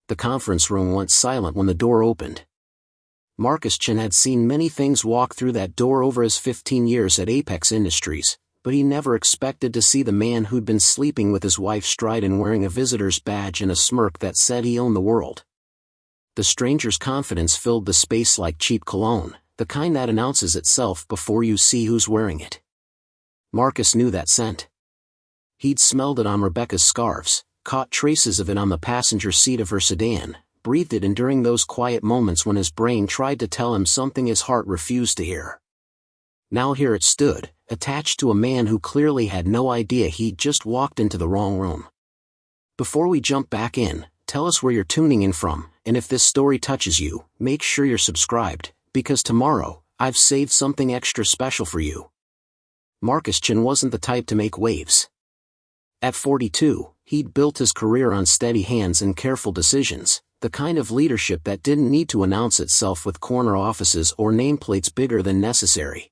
The conference room went silent when the door opened. Chen had seen many things walk through that door over his 15 years at Apex Industries, but he never expected to see the man who'd been sleeping with his wife stride in wearing a visitor's badge and a smirk that said he owned the world. The stranger's confidence filled the space like cheap cologne, the kind that announces itself before you see who's wearing it. Marcus knew that scent. He'd smelled it on Rebecca's scarves, caught traces of it on the passenger seat of her sedan, breathed it in during those quiet moments when his brain tried to tell him something his heart refused to hear. Now here it stood, attached to a man who clearly had no idea he'd just walked into the wrong room. Before we jump back in, tell us where you're tuning in from, and if this story touches you, make sure you're subscribed, because tomorrow, I've saved something extra special for you. Chen wasn't the type to make waves. At 42, he'd built his career on steady hands and careful decisions, the kind of leadership that didn't need to announce itself with corner offices or nameplates bigger than necessary.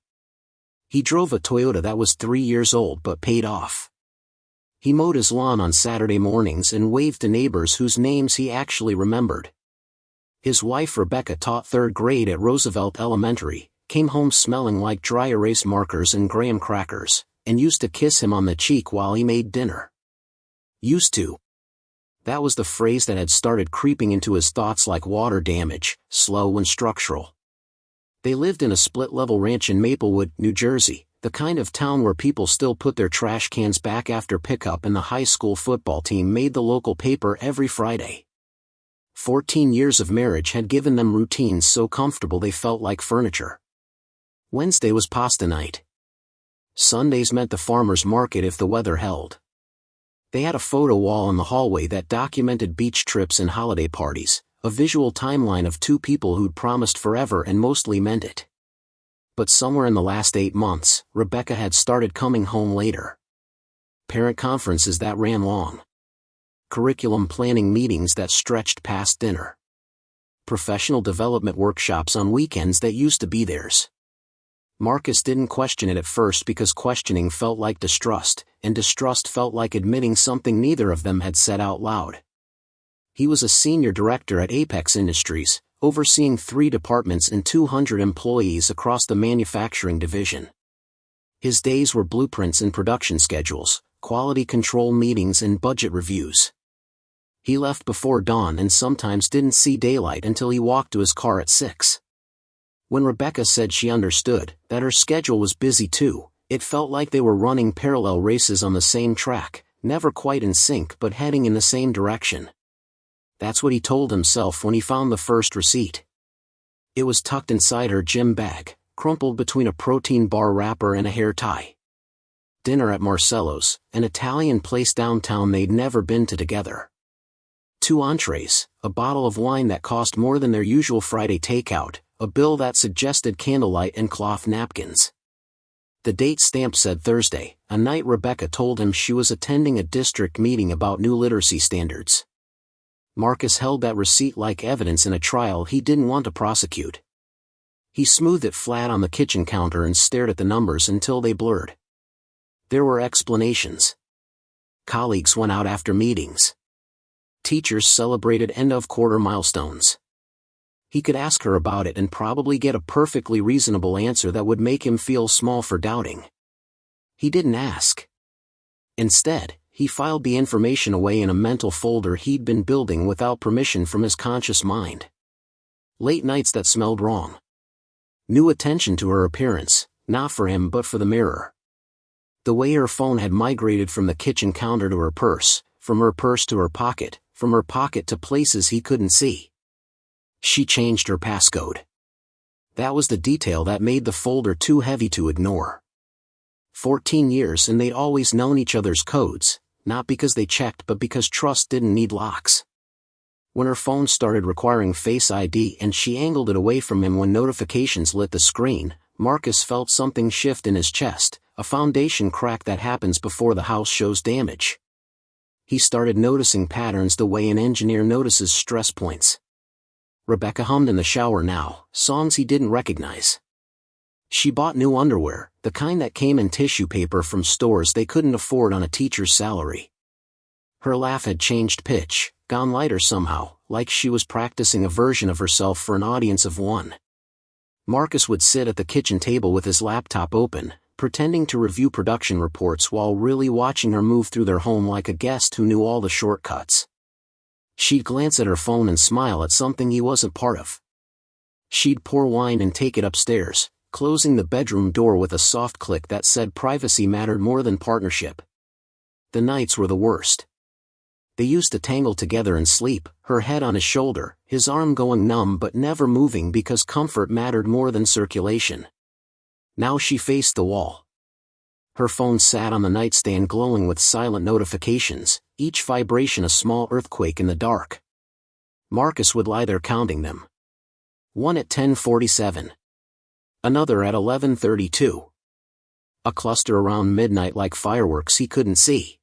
He drove a Toyota that was 3 years old but paid off. He mowed his lawn on Saturday mornings and waved to neighbors whose names he actually remembered. His wife Rebecca taught 3rd grade at Roosevelt Elementary, came home smelling like dry erase markers and graham crackers, and used to kiss him on the cheek while he made dinner. Used to. That was the phrase that had started creeping into his thoughts like water damage, slow and structural. They lived in a split-level ranch in Maplewood, New Jersey, the kind of town where people still put their trash cans back after pickup, and the high school football team made the local paper every Friday. 14 years of marriage had given them routines so comfortable they felt like furniture. Wednesday was pasta night. Sundays meant the farmer's market if the weather held. They had a photo wall in the hallway that documented beach trips and holiday parties, a visual timeline of 2 people who'd promised forever and mostly meant it. But somewhere in the last 8 months, Rebecca had started coming home later. Parent conferences that ran long. Curriculum planning meetings that stretched past dinner. Professional development workshops on weekends that used to be theirs. Marcus didn't question it at first because questioning felt like distrust, and distrust felt like admitting something neither of them had said out loud. He was a senior director at Apex Industries, overseeing 3 departments and 200 employees across the manufacturing division. His days were blueprints and production schedules, quality control meetings and budget reviews. He left before dawn and sometimes didn't see daylight until he walked to his car at 6. When Rebecca said she understood that her schedule was busy too, it felt like they were running parallel races on the same track, never quite in sync but heading in the same direction. That's what he told himself when he found the first receipt. It was tucked inside her gym bag, crumpled between a protein bar wrapper and a hair tie. Dinner at Marcello's, an Italian place downtown they'd never been to together. 2 entrees, a bottle of wine that cost more than their usual Friday takeout, a bill that suggested candlelight and cloth napkins. The date stamp said Thursday, a night Rebecca told him she was attending a district meeting about new literacy standards. Marcus held that receipt like evidence in a trial he didn't want to prosecute. He smoothed it flat on the kitchen counter and stared at the numbers until they blurred. There were explanations. Colleagues went out after meetings. Teachers celebrated end-of-quarter milestones. He could ask her about it and probably get a perfectly reasonable answer that would make him feel small for doubting. He didn't ask. Instead, he filed the information away in a mental folder he'd been building without permission from his conscious mind. Late nights that smelled wrong. New attention to her appearance, not for him but for the mirror. The way her phone had migrated from the kitchen counter to her purse, from her purse to her pocket, from her pocket to places he couldn't see. She changed her passcode. That was the detail that made the folder too heavy to ignore. 14 years and they'd always known each other's codes, not because they checked but because trust didn't need locks. When her phone started requiring Face ID and she angled it away from him when notifications lit the screen, Marcus felt something shift in his chest, a foundation crack that happens before the house shows damage. He started noticing patterns the way an engineer notices stress points. Rebecca hummed in the shower now, songs he didn't recognize. She bought new underwear, the kind that came in tissue paper from stores they couldn't afford on a teacher's salary. Her laugh had changed pitch, gone lighter somehow, like she was practicing a version of herself for an audience of one. Marcus would sit at the kitchen table with his laptop open, pretending to review production reports while really watching her move through their home like a guest who knew all the shortcuts. She'd glance at her phone and smile at something he wasn't part of. She'd pour wine and take it upstairs, closing the bedroom door with a soft click that said privacy mattered more than partnership. The nights were the worst. They used to tangle together and sleep, her head on his shoulder, his arm going numb but never moving because comfort mattered more than circulation. Now she faced the wall. Her phone sat on the nightstand glowing with silent notifications, each vibration a small earthquake in the dark. Marcus would lie there counting them. One at 10:47. Another at 11:32. A cluster around midnight like fireworks he couldn't see.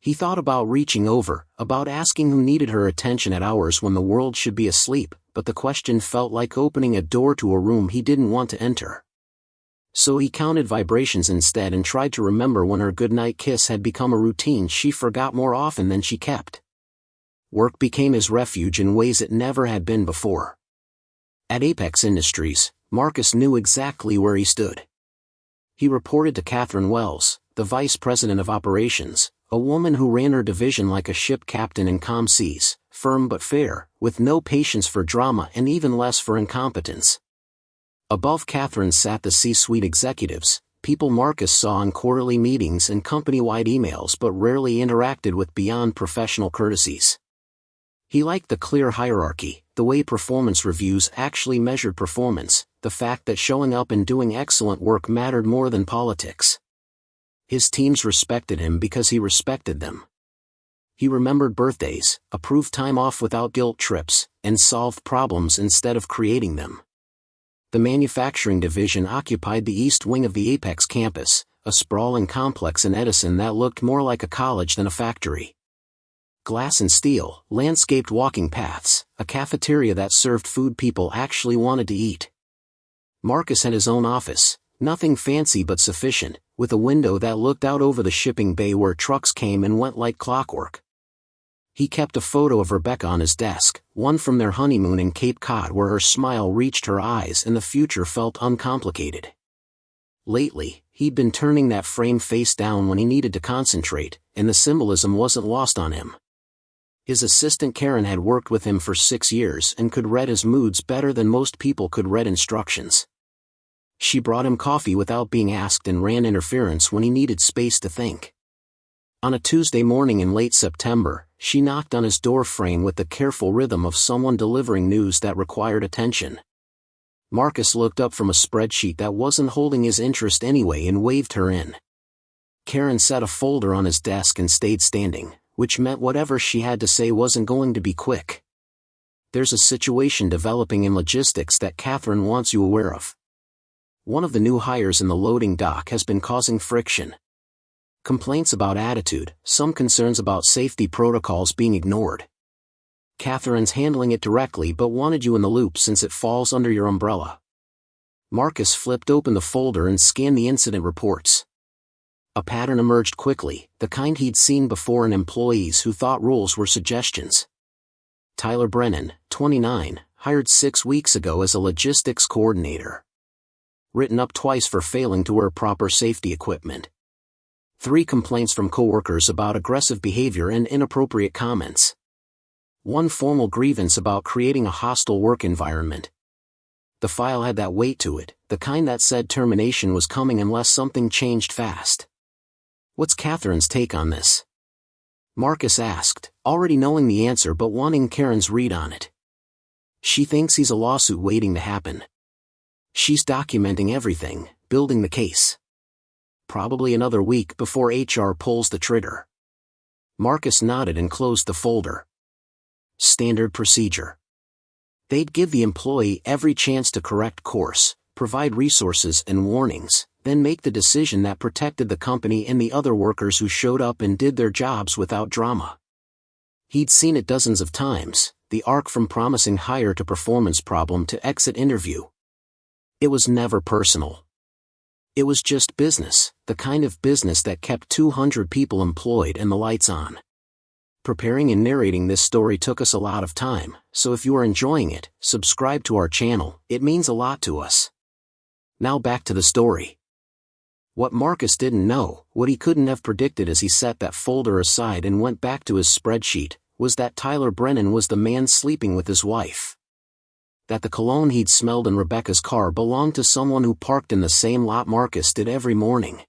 He thought about reaching over, about asking who needed her attention at hours when the world should be asleep, but the question felt like opening a door to a room he didn't want to enter. So he counted vibrations instead and tried to remember when her goodnight kiss had become a routine she forgot more often than she kept. Work became his refuge in ways it never had been before. At Apex Industries, Marcus knew exactly where he stood. He reported to Catherine Wells, the vice president of operations, a woman who ran her division like a ship captain in calm seas, firm but fair, with no patience for drama and even less for incompetence. Above Catherine sat the C-suite executives, people Marcus saw in quarterly meetings and company-wide emails but rarely interacted with beyond professional courtesies. He liked the clear hierarchy, the way performance reviews actually measured performance, the fact that showing up and doing excellent work mattered more than politics. His teams respected him because he respected them. He remembered birthdays, approved time off without guilt trips, and solved problems instead of creating them. The manufacturing division occupied the east wing of the Apex campus, a sprawling complex in Edison that looked more like a college than a factory. Glass and steel, landscaped walking paths, a cafeteria that served food people actually wanted to eat. Marcus had his own office, nothing fancy but sufficient, with a window that looked out over the shipping bay where trucks came and went like clockwork. He kept a photo of Rebecca on his desk, one from their honeymoon in Cape Cod where her smile reached her eyes and the future felt uncomplicated. Lately, he'd been turning that frame face down when he needed to concentrate, and the symbolism wasn't lost on him. His assistant Karen had worked with him for 6 years and could read his moods better than most people could read instructions. She brought him coffee without being asked and ran interference when he needed space to think. On a Tuesday morning in late September, she knocked on his door frame with the careful rhythm of someone delivering news that required attention. Marcus looked up from a spreadsheet that wasn't holding his interest anyway and waved her in. Karen set a folder on his desk and stayed standing, which meant whatever she had to say wasn't going to be quick. "There's a situation developing in logistics that Catherine wants you aware of. One of the new hires in the loading dock has been causing friction. Complaints about attitude, some concerns about safety protocols being ignored. Catherine's handling it directly but wanted you in the loop since it falls under your umbrella." Marcus flipped open the folder and scanned the incident reports. A pattern emerged quickly, the kind he'd seen before in employees who thought rules were suggestions. Tyler Brennan, 29, hired 6 weeks ago as a logistics coordinator. Written up twice for failing to wear proper safety equipment. 3 complaints from coworkers about aggressive behavior and inappropriate comments. 1 formal grievance about creating a hostile work environment. The file had that weight to it, the kind that said termination was coming unless something changed fast. "What's Catherine's take on this?" Marcus asked, already knowing the answer but wanting Karen's read on it. "She thinks he's a lawsuit waiting to happen. She's documenting everything, building the case. Probably another week before HR pulls the trigger." Marcus nodded and closed the folder. Standard procedure. They'd give the employee every chance to correct course, provide resources and warnings, then make the decision that protected the company and the other workers who showed up and did their jobs without drama. He'd seen it dozens of times, the arc from promising hire to performance problem to exit interview. It was never personal. It was just business, the kind of business that kept 200 people employed and the lights on. Preparing and narrating this story took us a lot of time, so if you are enjoying it, subscribe to our channel, it means a lot to us. Now back to the story. What Marcus didn't know, what he couldn't have predicted as he set that folder aside and went back to his spreadsheet, was that Tyler Brennan was the man sleeping with his wife. That the cologne he'd smelled in Rebecca's car belonged to someone who parked in the same lot Marcus did every morning.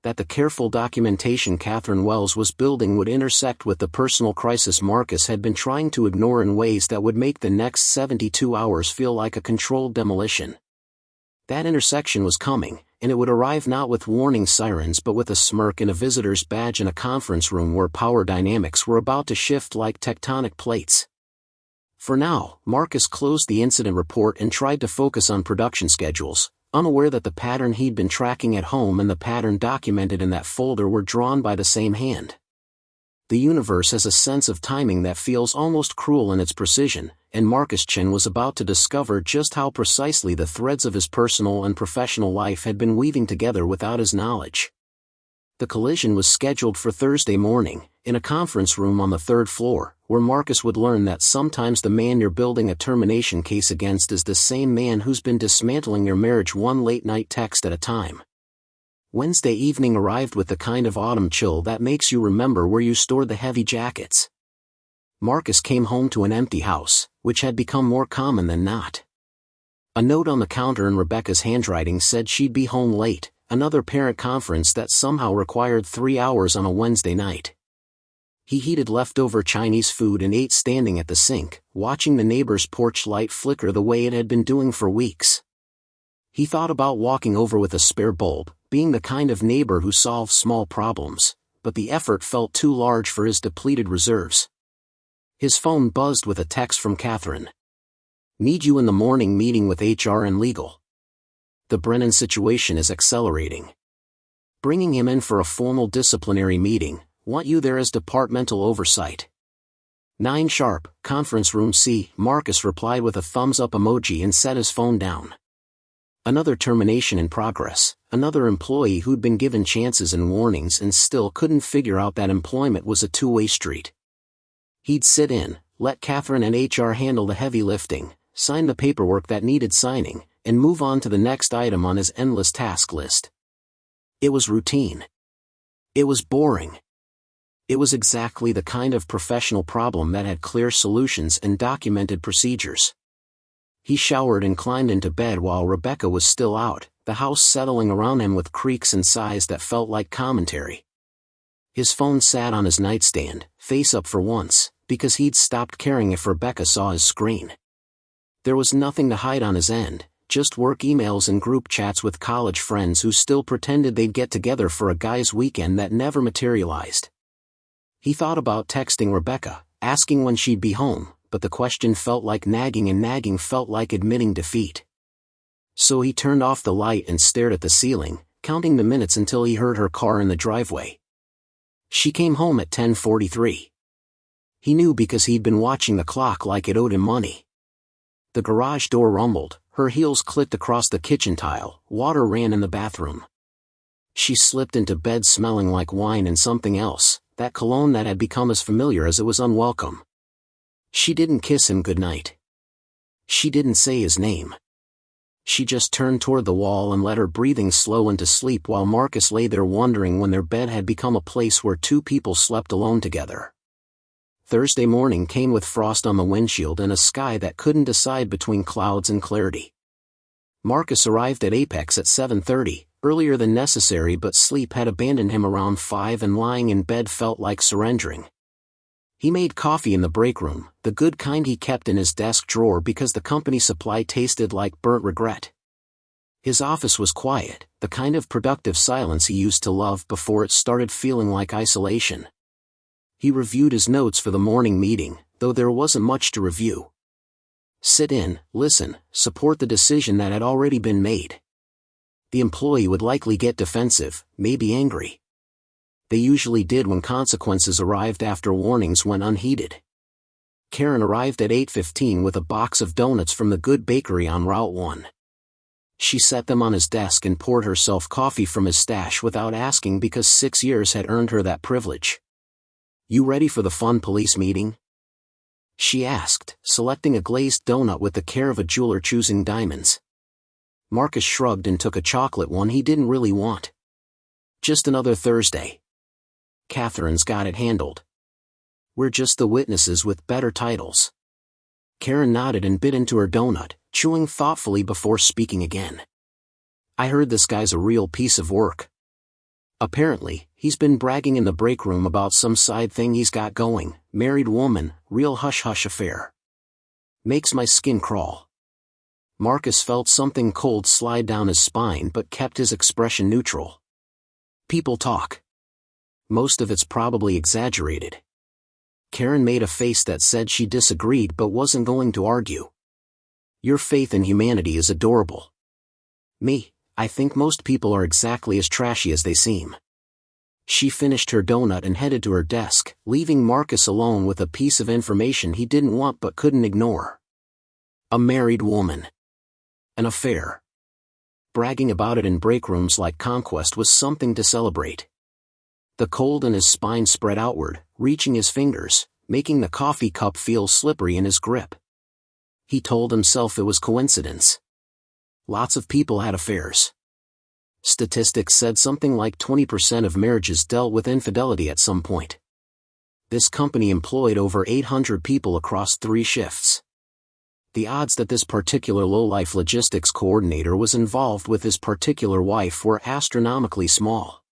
That the careful documentation Catherine Wells was building would intersect with the personal crisis Marcus had been trying to ignore in ways that would make the next 72 hours feel like a controlled demolition. That intersection was coming, and it would arrive not with warning sirens but with a smirk and a visitor's badge in a conference room where power dynamics were about to shift like tectonic plates. For now, Marcus closed the incident report and tried to focus on production schedules, unaware that the pattern he'd been tracking at home and the pattern documented in that folder were drawn by the same hand. The universe has a sense of timing that feels almost cruel in its precision, and Marcus Chen was about to discover just how precisely the threads of his personal and professional life had been weaving together without his knowledge. The collision was scheduled for Thursday morning, in a conference room on the 3rd floor, where Marcus would learn that sometimes the man you're building a termination case against is the same man who's been dismantling your marriage one late-night text at a time. Wednesday evening arrived with the kind of autumn chill that makes you remember where you stored the heavy jackets. Marcus came home to an empty house, which had become more common than not. A note on the counter in Rebecca's handwriting said she'd be home late, another parent conference that somehow required 3 hours on a Wednesday night. He heated leftover Chinese food and ate standing at the sink, watching the neighbor's porch light flicker the way it had been doing for weeks. He thought about walking over with a spare bulb, being the kind of neighbor who solves small problems, but the effort felt too large for his depleted reserves. His phone buzzed with a text from Catherine. "Need you in the morning meeting with HR and legal. The Brennan situation is accelerating. Bringing him in for a formal disciplinary meeting, want you there as departmental oversight. 9 sharp, conference room C." Marcus replied with a thumbs-up emoji and set his phone down. Another termination in progress, another employee who'd been given chances and warnings and still couldn't figure out that employment was a two-way street. He'd sit in, let Catherine and HR handle the heavy lifting, sign the paperwork that needed signing, and move on to the next item on his endless task list. It was routine. It was boring. It was exactly the kind of professional problem that had clear solutions and documented procedures. He showered and climbed into bed while Rebecca was still out, the house settling around him with creaks and sighs that felt like commentary. His phone sat on his nightstand, face up for once, because he'd stopped caring if Rebecca saw his screen. There was nothing to hide on his end, just work emails and group chats with college friends who still pretended they'd get together for a guy's weekend that never materialized. He thought about texting Rebecca, asking when she'd be home, but the question felt like nagging and nagging felt like admitting defeat. So he turned off the light and stared at the ceiling, counting the minutes until he heard her car in the driveway. She came home at 10:43. He knew because he'd been watching the clock like it owed him money. The garage door rumbled, her heels clicked across the kitchen tile, water ran in the bathroom. She slipped into bed smelling like wine and something else, that cologne that had become as familiar as it was unwelcome. She didn't kiss him goodnight. She didn't say his name. She just turned toward the wall and let her breathing slow into sleep while Marcus lay there wondering when their bed had become a place where two people slept alone together. Thursday morning came with frost on the windshield and a sky that couldn't decide between clouds and clarity. Marcus arrived at Apex at 7:30, earlier than necessary, but sleep had abandoned him around 5 and lying in bed felt like surrendering. He made coffee in the break room, the good kind he kept in his desk drawer because the company supply tasted like burnt regret. His office was quiet, the kind of productive silence he used to love before it started feeling like isolation. He reviewed his notes for the morning meeting, though there wasn't much to review. Sit in, listen, support the decision that had already been made. The employee would likely get defensive, maybe angry. They usually did when consequences arrived after warnings went unheeded. Karen arrived at 8:15 with a box of donuts from the good bakery on Route 1. She set them on his desk and poured herself coffee from his stash without asking because 6 years had earned her that privilege. "You ready for the fun police meeting?" she asked, selecting a glazed donut with the care of a jeweler choosing diamonds. Marcus shrugged and took a chocolate one he didn't really want. "Just another Thursday. Catherine's got it handled. We're just the witnesses with better titles." Karen nodded and bit into her donut, chewing thoughtfully before speaking again. "I heard this guy's a real piece of work. Apparently, he's been bragging in the break room about some side thing he's got going, married woman, real hush-hush affair. Makes my skin crawl." Marcus felt something cold slide down his spine but kept his expression neutral. "People talk. Most of it's probably exaggerated." Karen made a face that said she disagreed but wasn't going to argue. "Your faith in humanity is adorable. Me, I think most people are exactly as trashy as they seem." She finished her donut and headed to her desk, leaving Marcus alone with a piece of information he didn't want but couldn't ignore. A married woman. An affair. Bragging about it in break rooms like conquest was something to celebrate. The cold in his spine spread outward, reaching his fingers, making the coffee cup feel slippery in his grip. He told himself it was coincidence. Lots of people had affairs. Statistics said something like 20% of marriages dealt with infidelity at some point. This company employed over 800 people across 3 shifts. The odds that this particular low-life logistics coordinator was involved with his particular wife were astronomically small.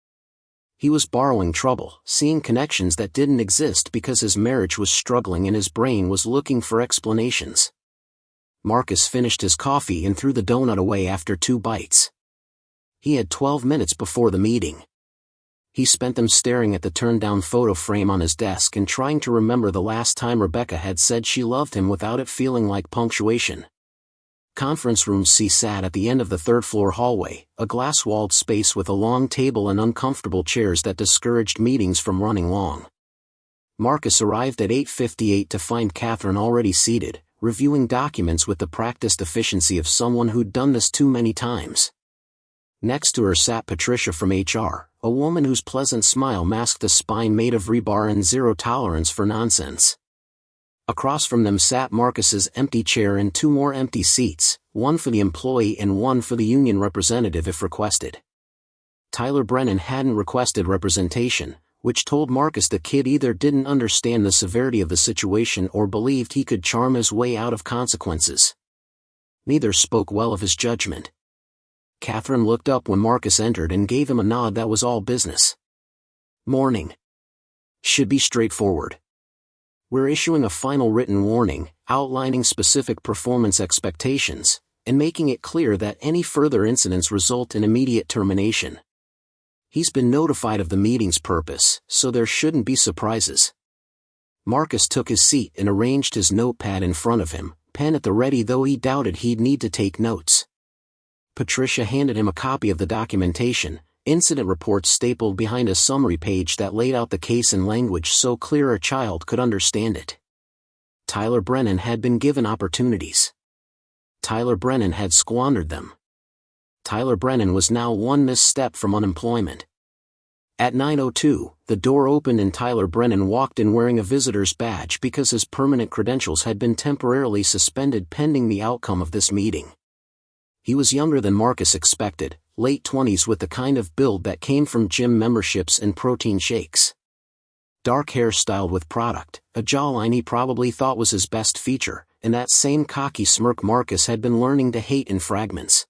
He was borrowing trouble, seeing connections that didn't exist because his marriage was struggling and his brain was looking for explanations. Marcus finished his coffee and threw the donut away after 2 bites. He had 12 minutes before the meeting. He spent them staring at the turned-down photo frame on his desk and trying to remember the last time Rebecca had said she loved him without it feeling like punctuation. Conference room C sat at the end of the third-floor hallway, a glass-walled space with a long table and uncomfortable chairs that discouraged meetings from running long. Marcus arrived at 8:58 to find Catherine already seated, reviewing documents with the practiced efficiency of someone who'd done this too many times. Next to her sat Patricia from HR, a woman whose pleasant smile masked a spine made of rebar and zero tolerance for nonsense. Across from them sat Marcus's empty chair and 2 more empty seats, one for the employee and one for the union representative if requested. Tyler Brennan hadn't requested representation, which told Marcus the kid either didn't understand the severity of the situation or believed he could charm his way out of consequences. Neither spoke well of his judgment. Catherine looked up when Marcus entered and gave him a nod that was all business. "Morning. Should be straightforward. We're issuing a final written warning, outlining specific performance expectations, and making it clear that any further incidents result in immediate termination. He's been notified of the meeting's purpose, so there shouldn't be surprises." Marcus took his seat and arranged his notepad in front of him, pen at the ready though he doubted he'd need to take notes. Patricia handed him a copy of the documentation, incident reports stapled behind a summary page that laid out the case in language so clear a child could understand it. Tyler Brennan had been given opportunities. Tyler Brennan had squandered them. Tyler Brennan was now 1 misstep from unemployment. At 9:02, the door opened and Tyler Brennan walked in wearing a visitor's badge because his permanent credentials had been temporarily suspended pending the outcome of this meeting. He was younger than Marcus expected, late 20s with the kind of build that came from gym memberships and protein shakes. Dark hair styled with product, a jawline he probably thought was his best feature, and that same cocky smirk Marcus had been learning to hate in fragments.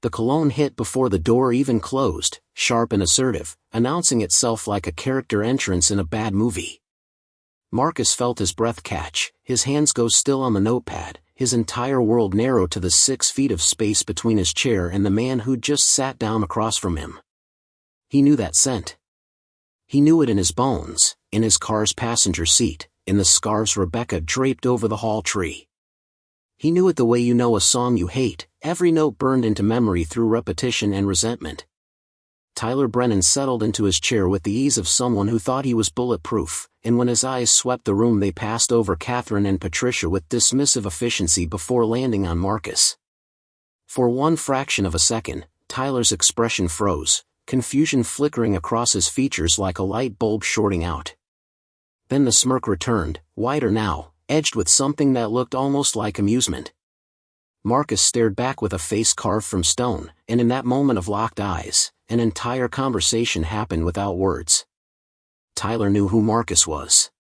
The cologne hit before the door even closed, sharp and assertive, announcing itself like a character entrance in a bad movie. Marcus felt his breath catch, his hands go still on the notepad, his entire world narrow to the 6 feet of space between his chair and the man who'd just sat down across from him. He knew that scent. He knew it in his bones, in his car's passenger seat, in the scarves Rebecca draped over the hall tree. He knew it the way you know a song you hate, every note burned into memory through repetition and resentment. Tyler Brennan settled into his chair with the ease of someone who thought he was bulletproof, and when his eyes swept the room they passed over Catherine and Patricia with dismissive efficiency before landing on Marcus. For 1 fraction of a second, Tyler's expression froze, confusion flickering across his features like a light bulb shorting out. Then the smirk returned, wider now, edged with something that looked almost like amusement. Marcus stared back with a face carved from stone, and in that moment of locked eyes, an entire conversation happened without words. Tyler knew who Marcus was.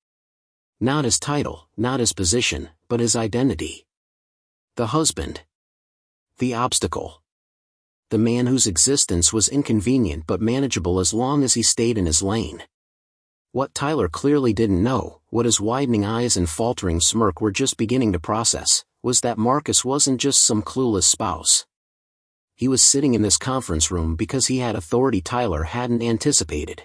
Not his title, not his position, but his identity. The husband. The obstacle. The man whose existence was inconvenient but manageable as long as he stayed in his lane. What Tyler clearly didn't know, what his widening eyes and faltering smirk were just beginning to process, was that Marcus wasn't just some clueless spouse. He was sitting in this conference room because he had authority Tyler hadn't anticipated.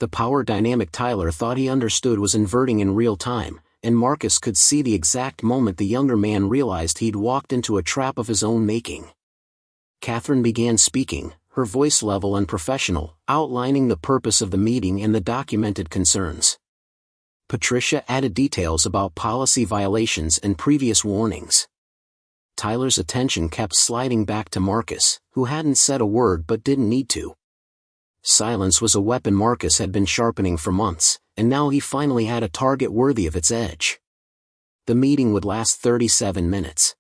The power dynamic Tyler thought he understood was inverting in real time, and Marcus could see the exact moment the younger man realized he'd walked into a trap of his own making. Catherine began speaking, her voice level and professional, outlining the purpose of the meeting and the documented concerns. Patricia added details about policy violations and previous warnings. Tyler's attention kept sliding back to Marcus, who hadn't said a word but didn't need to. Silence was a weapon Marcus had been sharpening for months, and now he finally had a target worthy of its edge. The meeting would last 37 minutes.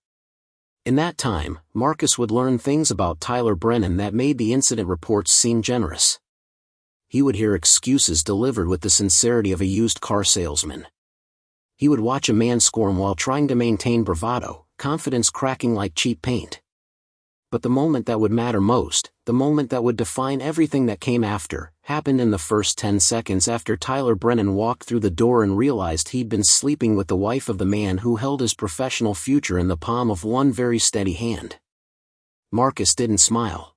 In that time, Marcus would learn things about Tyler Brennan that made the incident reports seem generous. He would hear excuses delivered with the sincerity of a used car salesman. He would watch a man squirm while trying to maintain bravado, confidence cracking like cheap paint. But the moment that would matter most, the moment that would define everything that came after, happened in the first 10 seconds after Tyler Brennan walked through the door and realized he'd been sleeping with the wife of the man who held his professional future in the palm of one very steady hand. Marcus didn't smile.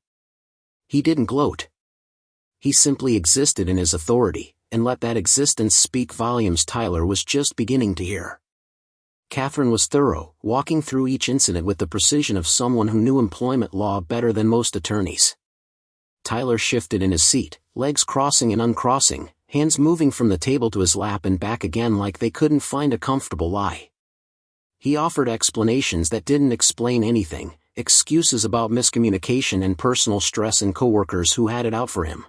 He didn't gloat. He simply existed in his authority, and let that existence speak volumes Tyler was just beginning to hear. Catherine was thorough, walking through each incident with the precision of someone who knew employment law better than most attorneys. Tyler shifted in his seat, legs crossing and uncrossing, hands moving from the table to his lap and back again like they couldn't find a comfortable lie. He offered explanations that didn't explain anything, excuses about miscommunication and personal stress and coworkers who had it out for him.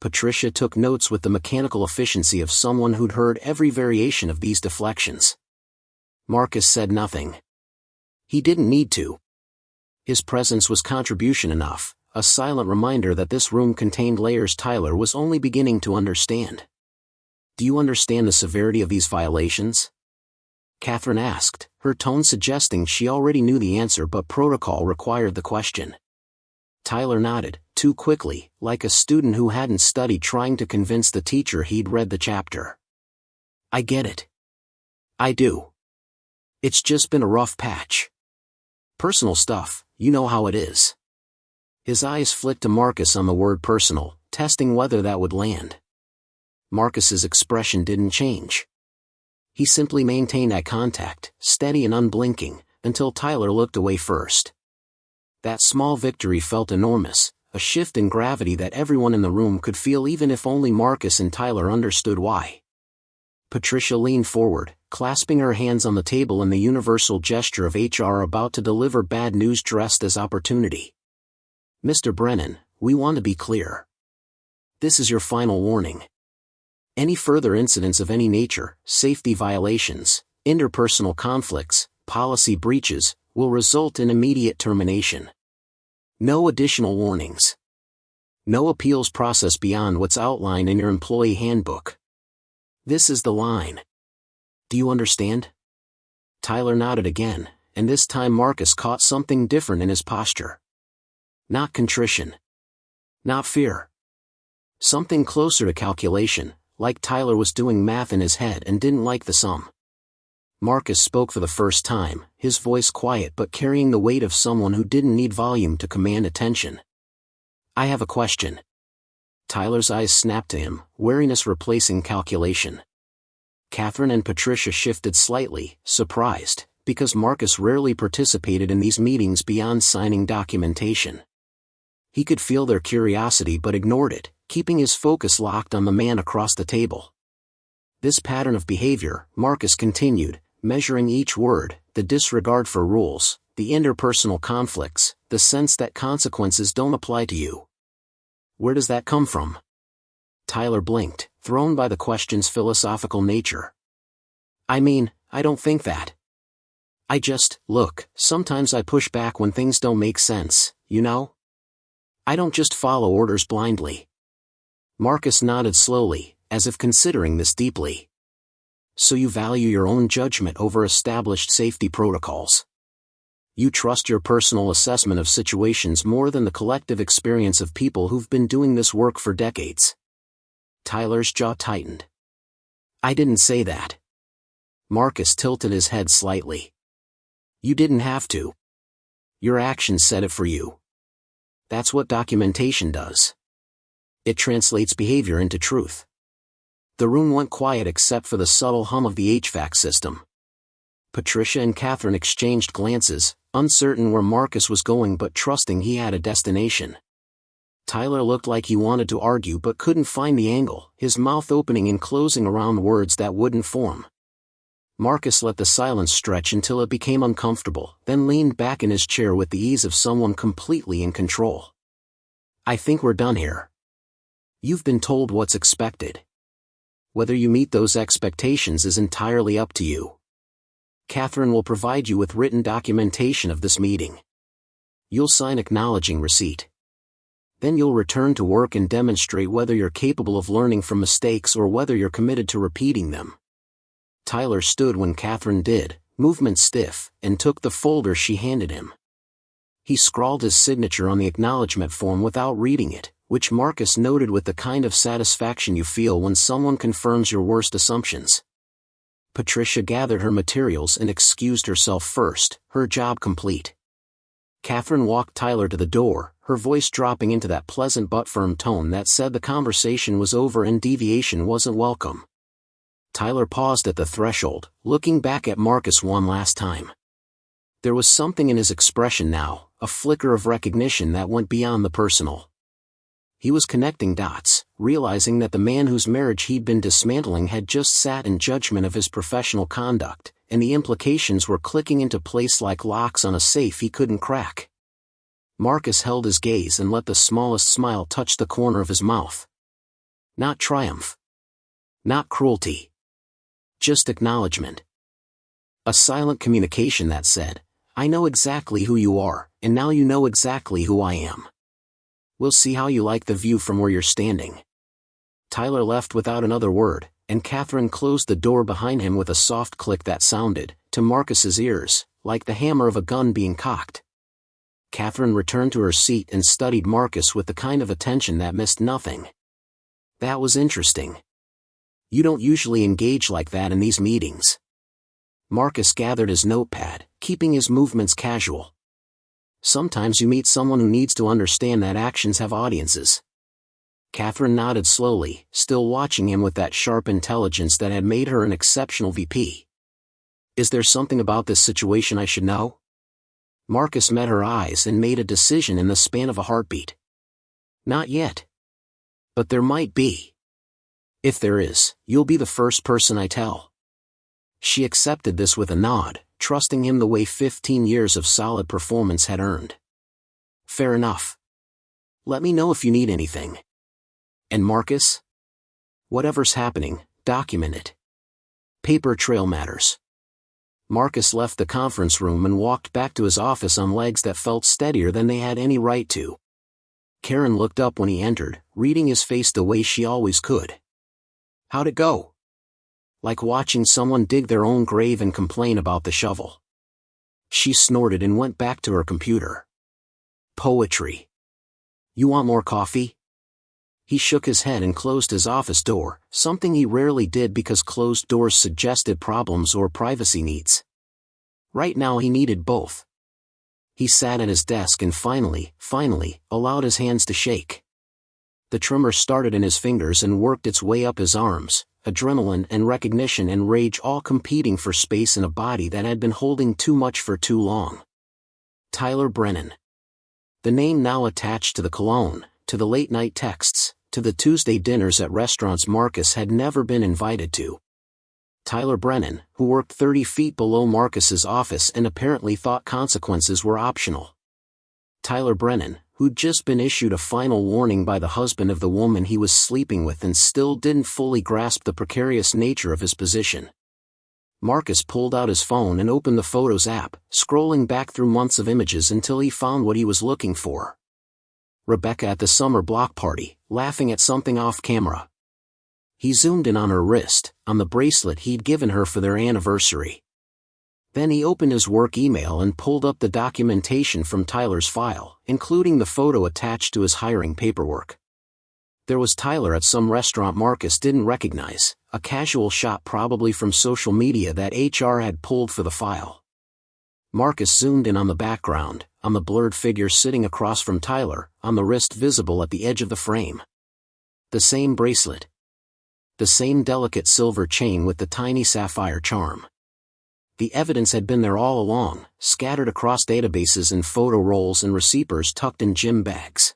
Patricia took notes with the mechanical efficiency of someone who'd heard every variation of these deflections. Marcus said nothing. He didn't need to. His presence was contribution enough, a silent reminder that this room contained layers Tyler was only beginning to understand. "Do you understand the severity of these violations?" Catherine asked, her tone suggesting she already knew the answer but protocol required the question. Tyler nodded, too quickly, like a student who hadn't studied trying to convince the teacher he'd read the chapter. "I get it. I do. It's just been a rough patch. Personal stuff, you know how it is." His eyes flicked to Marcus on the word personal, testing whether that would land. Marcus's expression didn't change. He simply maintained eye contact, steady and unblinking, until Tyler looked away first. That small victory felt enormous, a shift in gravity that everyone in the room could feel even if only Marcus and Tyler understood why. Patricia leaned forward, clasping her hands on the table in the universal gesture of HR about to deliver bad news dressed as opportunity. "Mr. Brennan, we want to be clear. This is your final warning. Any further incidents of any nature, safety violations, interpersonal conflicts, policy breaches, will result in immediate termination. No additional warnings. No appeals process beyond what's outlined in your employee handbook. This is the line. Do you understand?" Tyler nodded again, and this time Marcus caught something different in his posture. Not contrition. Not fear. Something closer to calculation, like Tyler was doing math in his head and didn't like the sum. Marcus spoke for the first time, his voice quiet but carrying the weight of someone who didn't need volume to command attention. "I have a question." Tyler's eyes snapped to him, wariness replacing calculation. Catherine and Patricia shifted slightly, surprised, because Marcus rarely participated in these meetings beyond signing documentation. He could feel their curiosity but ignored it, keeping his focus locked on the man across the table. This pattern of behavior, Marcus continued, measuring each word, the disregard for rules, the interpersonal conflicts, the sense that consequences don't apply to you. Where does that come from? Tyler blinked, thrown by the question's philosophical nature. I mean, I don't think that. Look, sometimes I push back when things don't make sense, you know? I don't just follow orders blindly. Marcus nodded slowly, as if considering this deeply. So you value your own judgment over established safety protocols. You trust your personal assessment of situations more than the collective experience of people who've been doing this work for decades. Tyler's jaw tightened. I didn't say that. Marcus tilted his head slightly. You didn't have to. Your actions said it for you. That's what documentation does. It translates behavior into truth. The room went quiet except for the subtle hum of the HVAC system. Patricia and Catherine exchanged glances, uncertain where Marcus was going but trusting he had a destination. Tyler looked like he wanted to argue but couldn't find the angle, his mouth opening and closing around words that wouldn't form. Marcus let the silence stretch until it became uncomfortable, then leaned back in his chair with the ease of someone completely in control. I think we're done here. You've been told what's expected. Whether you meet those expectations is entirely up to you. Catherine will provide you with written documentation of this meeting. You'll sign acknowledging receipt. Then you'll return to work and demonstrate whether you're capable of learning from mistakes or whether you're committed to repeating them. Tyler stood when Catherine did, movement stiff, and took the folder she handed him. He scrawled his signature on the acknowledgement form without reading it, which Marcus noted with the kind of satisfaction you feel when someone confirms your worst assumptions. Patricia gathered her materials and excused herself first, her job complete. Catherine walked Tyler to the door, her voice dropping into that pleasant but firm tone that said the conversation was over and deviation wasn't welcome. Tyler paused at the threshold, looking back at Marcus one last time. There was something in his expression now, a flicker of recognition that went beyond the personal. He was connecting dots, realizing that the man whose marriage he'd been dismantling had just sat in judgment of his professional conduct, and the implications were clicking into place like locks on a safe he couldn't crack. Marcus held his gaze and let the smallest smile touch the corner of his mouth. Not triumph. Not cruelty. Just acknowledgement. A silent communication that said, I know exactly who you are, and now you know exactly who I am. We'll see how you like the view from where you're standing. Tyler left without another word, and Catherine closed the door behind him with a soft click that sounded, to Marcus's ears, like the hammer of a gun being cocked. Catherine returned to her seat and studied Marcus with the kind of attention that missed nothing. That was interesting. You don't usually engage like that in these meetings. Marcus gathered his notepad, keeping his movements casual. Sometimes you meet someone who needs to understand that actions have audiences. Catherine nodded slowly, still watching him with that sharp intelligence that had made her an exceptional VP. Is there something about this situation I should know? Marcus met her eyes and made a decision in the span of a heartbeat. Not yet. But there might be. If there is, you'll be the first person I tell. She accepted this with a nod, trusting him the way 15 years of solid performance had earned. Fair enough. Let me know if you need anything. And Marcus? Whatever's happening, document it. Paper trail matters. Marcus left the conference room and walked back to his office on legs that felt steadier than they had any right to. Karen looked up when he entered, reading his face the way she always could. How'd it go? Like watching someone dig their own grave and complain about the shovel. She snorted and went back to her computer. Poetry. You want more coffee? He shook his head and closed his office door, something he rarely did because closed doors suggested problems or privacy needs. Right now he needed both. He sat at his desk and finally, allowed his hands to shake. The tremor started in his fingers and worked its way up his arms, adrenaline and recognition and rage all competing for space in a body that had been holding too much for too long. Tyler Brennan. The name now attached to the cologne, to the late-night texts, to the Tuesday dinners at restaurants Marcus had never been invited to. Tyler Brennan, who worked 30 feet below Marcus's office and apparently thought consequences were optional. Tyler Brennan, who'd just been issued a final warning by the husband of the woman he was sleeping with and still didn't fully grasp the precarious nature of his position. Marcus pulled out his phone and opened the Photos app, scrolling back through months of images until he found what he was looking for. Rebecca at the summer block party, laughing at something off camera. He zoomed in on her wrist, on the bracelet he'd given her for their anniversary. Then he opened his work email and pulled up the documentation from Tyler's file, including the photo attached to his hiring paperwork. There was Tyler at some restaurant Marcus didn't recognize, a casual shot probably from social media that HR had pulled for the file. Marcus zoomed in on the background, on the blurred figure sitting across from Tyler, on the wrist visible at the edge of the frame. The same bracelet. The same delicate silver chain with the tiny sapphire charm. The evidence had been there all along, scattered across databases and photo rolls and receipers tucked in gym bags.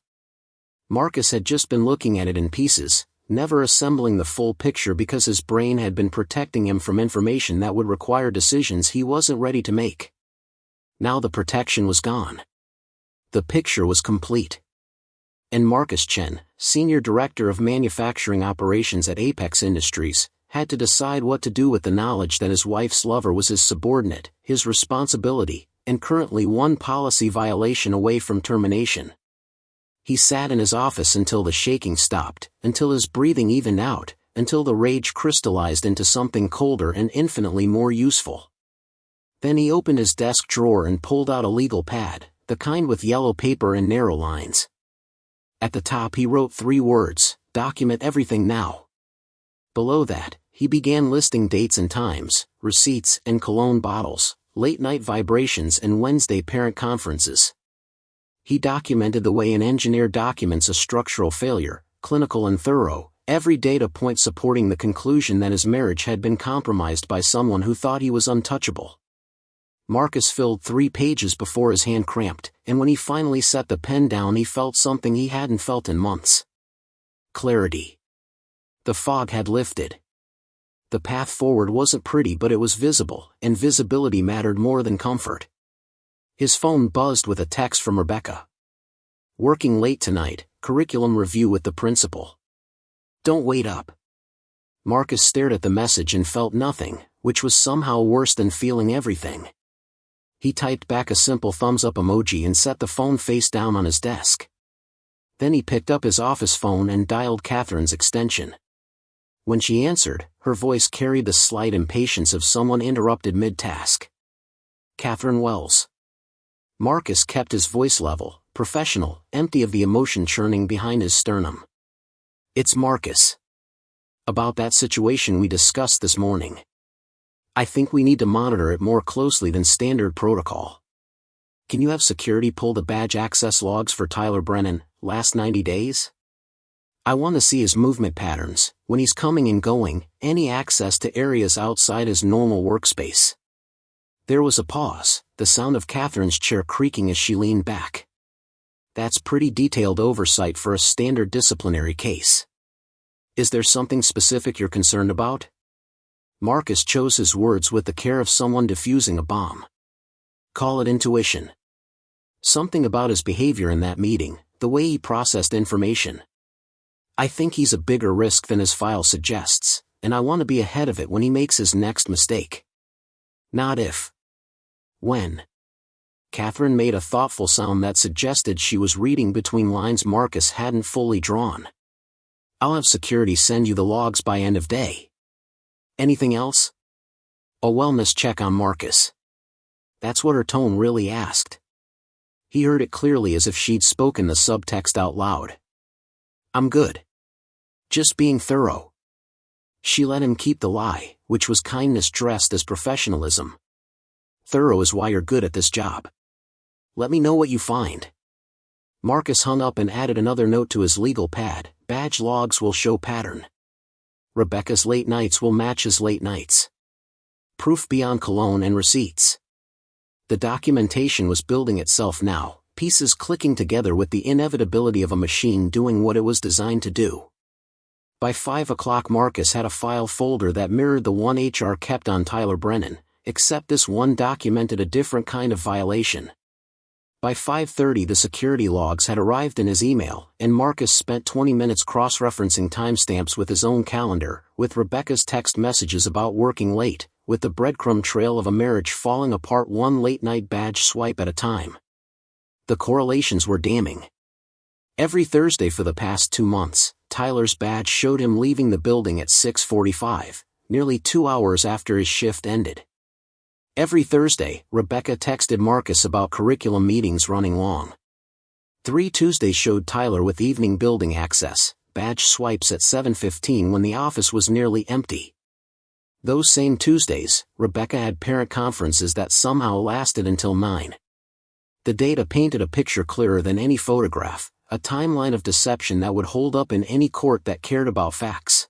Marcus had just been looking at it in pieces, never assembling the full picture because his brain had been protecting him from information that would require decisions he wasn't ready to make. Now the protection was gone. The picture was complete. And Marcus Chen, Senior Director of Manufacturing Operations at Apex Industries, had to decide what to do with the knowledge that his wife's lover was his subordinate, his responsibility, and currently one policy violation away from termination. He sat in his office until the shaking stopped, until his breathing evened out, until the rage crystallized into something colder and infinitely more useful. Then he opened his desk drawer and pulled out a legal pad, the kind with yellow paper and narrow lines. At the top he wrote 3 words, "Document everything now." Below that, he began listing dates and times, receipts and cologne bottles, late-night vibrations and Wednesday parent conferences. He documented the way an engineer documents a structural failure, clinical and thorough, every data point supporting the conclusion that his marriage had been compromised by someone who thought he was untouchable. Marcus filled 3 pages before his hand cramped, and when he finally set the pen down he felt something he hadn't felt in months. Clarity. The fog had lifted. The path forward wasn't pretty but it was visible, and visibility mattered more than comfort. His phone buzzed with a text from Rebecca. "Working late tonight, curriculum review with the principal. Don't wait up." Marcus stared at the message and felt nothing, which was somehow worse than feeling everything. He typed back a simple thumbs-up emoji and set the phone face down on his desk. Then he picked up his office phone and dialed Catherine's extension. When she answered, her voice carried the slight impatience of someone interrupted mid-task. "Catherine Wells." Marcus kept his voice level, professional, empty of the emotion churning behind his sternum. "It's Marcus. About that situation we discussed this morning. I think we need to monitor it more closely than standard protocol. Can you have security pull the badge access logs for Tyler Brennan, last 90 days? I want to see his movement patterns, when he's coming and going, any access to areas outside his normal workspace." There was a pause, the sound of Catherine's chair creaking as she leaned back. "That's pretty detailed oversight for a standard disciplinary case. Is there something specific you're concerned about?" Marcus chose his words with the care of someone defusing a bomb. "Call it intuition. Something about his behavior in that meeting, the way he processed information. I think he's a bigger risk than his file suggests, and I want to be ahead of it when he makes his next mistake. Not if. When." Catherine made a thoughtful sound that suggested she was reading between lines Marcus hadn't fully drawn. "I'll have security send you the logs by end of day. Anything else?" A wellness check on Marcus. That's what her tone really asked. He heard it clearly as if she'd spoken the subtext out loud. "I'm good. Just being thorough." She let him keep the lie, which was kindness dressed as professionalism. "Thorough is why you're good at this job. Let me know what you find." Marcus hung up and added another note to his legal pad, "Badge logs will show pattern. Rebecca's late nights will match his late nights. Proof beyond cologne and receipts." The documentation was building itself now, pieces clicking together with the inevitability of a machine doing what it was designed to do. By 5 o'clock Marcus had a file folder that mirrored the one HR kept on Tyler Brennan, except this one documented a different kind of violation. By 5:30 the security logs had arrived in his email, and Marcus spent 20 minutes cross-referencing timestamps with his own calendar, with Rebecca's text messages about working late, with the breadcrumb trail of a marriage falling apart one late-night badge swipe at a time. The correlations were damning. Every Thursday for the past 2 months, Tyler's badge showed him leaving the building at 6:45, nearly 2 hours after his shift ended. Every Thursday, Rebecca texted Marcus about curriculum meetings running long. 3 Tuesdays showed Tyler with evening building access, badge swipes at 7:15 when the office was nearly empty. Those same Tuesdays, Rebecca had parent conferences that somehow lasted until 9. The data painted a picture clearer than any photograph, a timeline of deception that would hold up in any court that cared about facts.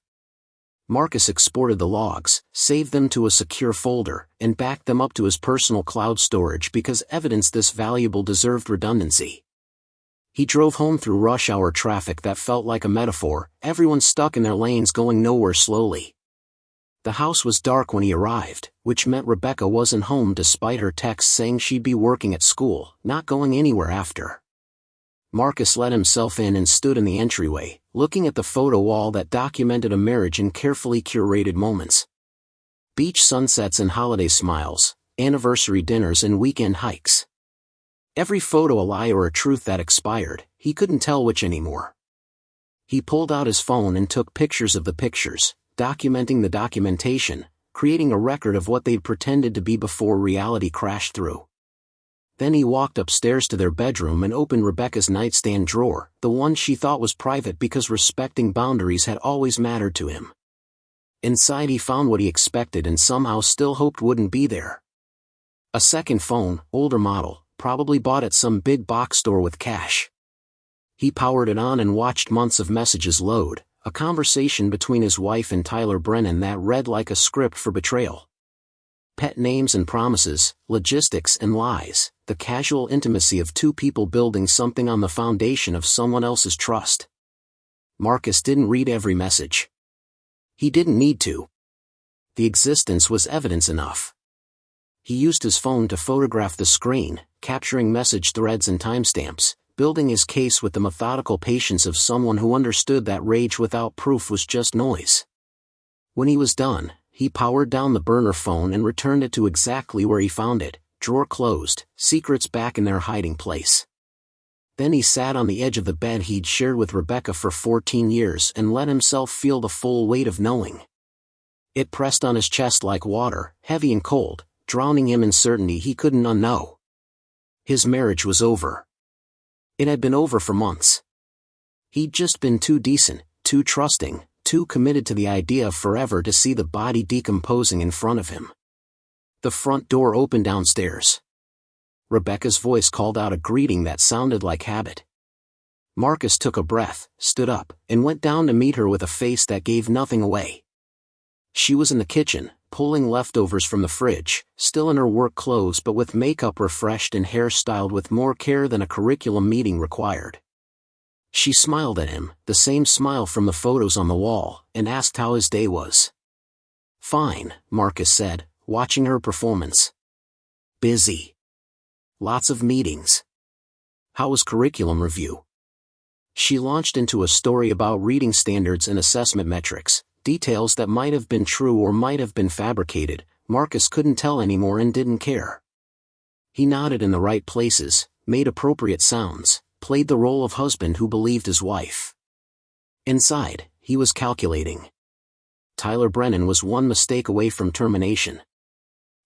Marcus exported the logs, saved them to a secure folder, and backed them up to his personal cloud storage because evidence this valuable deserved redundancy. He drove home through rush hour traffic that felt like a metaphor, everyone stuck in their lanes going nowhere slowly. The house was dark when he arrived, which meant Rebecca wasn't home despite her texts saying she'd be working at school, not going anywhere after. Marcus let himself in and stood in the entryway, looking at the photo wall that documented a marriage in carefully curated moments. Beach sunsets and holiday smiles, anniversary dinners and weekend hikes. Every photo a lie or a truth that expired, he couldn't tell which anymore. He pulled out his phone and took pictures of the pictures, documenting the documentation, creating a record of what they'd pretended to be before reality crashed through. Then he walked upstairs to their bedroom and opened Rebecca's nightstand drawer, the one she thought was private because respecting boundaries had always mattered to him. Inside he found what he expected and somehow still hoped wouldn't be there. A second phone, older model, probably bought at some big box store with cash. He powered it on and watched months of messages load, a conversation between his wife and Tyler Brennan that read like a script for betrayal. Pet names and promises, logistics and lies, the casual intimacy of two people building something on the foundation of someone else's trust. Marcus didn't read every message. He didn't need to. The existence was evidence enough. He used his phone to photograph the screen, capturing message threads and timestamps, building his case with the methodical patience of someone who understood that rage without proof was just noise. When he was done, he powered down the burner phone and returned it to exactly where he found it, drawer closed, secrets back in their hiding place. Then he sat on the edge of the bed he'd shared with Rebecca for 14 years and let himself feel the full weight of knowing. It pressed on his chest like water, heavy and cold, drowning him in certainty he couldn't unknow. His marriage was over. It had been over for months. He'd just been too decent, too trusting, too committed to the idea of forever to see the body decomposing in front of him. The front door opened downstairs. Rebecca's voice called out a greeting that sounded like habit. Marcus took a breath, stood up, and went down to meet her with a face that gave nothing away. She was in the kitchen, pulling leftovers from the fridge, still in her work clothes but with makeup refreshed and hair styled with more care than a curriculum meeting required. She smiled at him, the same smile from the photos on the wall, and asked how his day was. "Fine," Marcus said, watching her performance. "Busy. Lots of meetings. How was curriculum review?" She launched into a story about reading standards and assessment metrics, details that might have been true or might have been fabricated. Marcus couldn't tell anymore and didn't care. He nodded in the right places, made appropriate sounds, played the role of husband who believed his wife. Inside, he was calculating. Tyler Brennan was one mistake away from termination.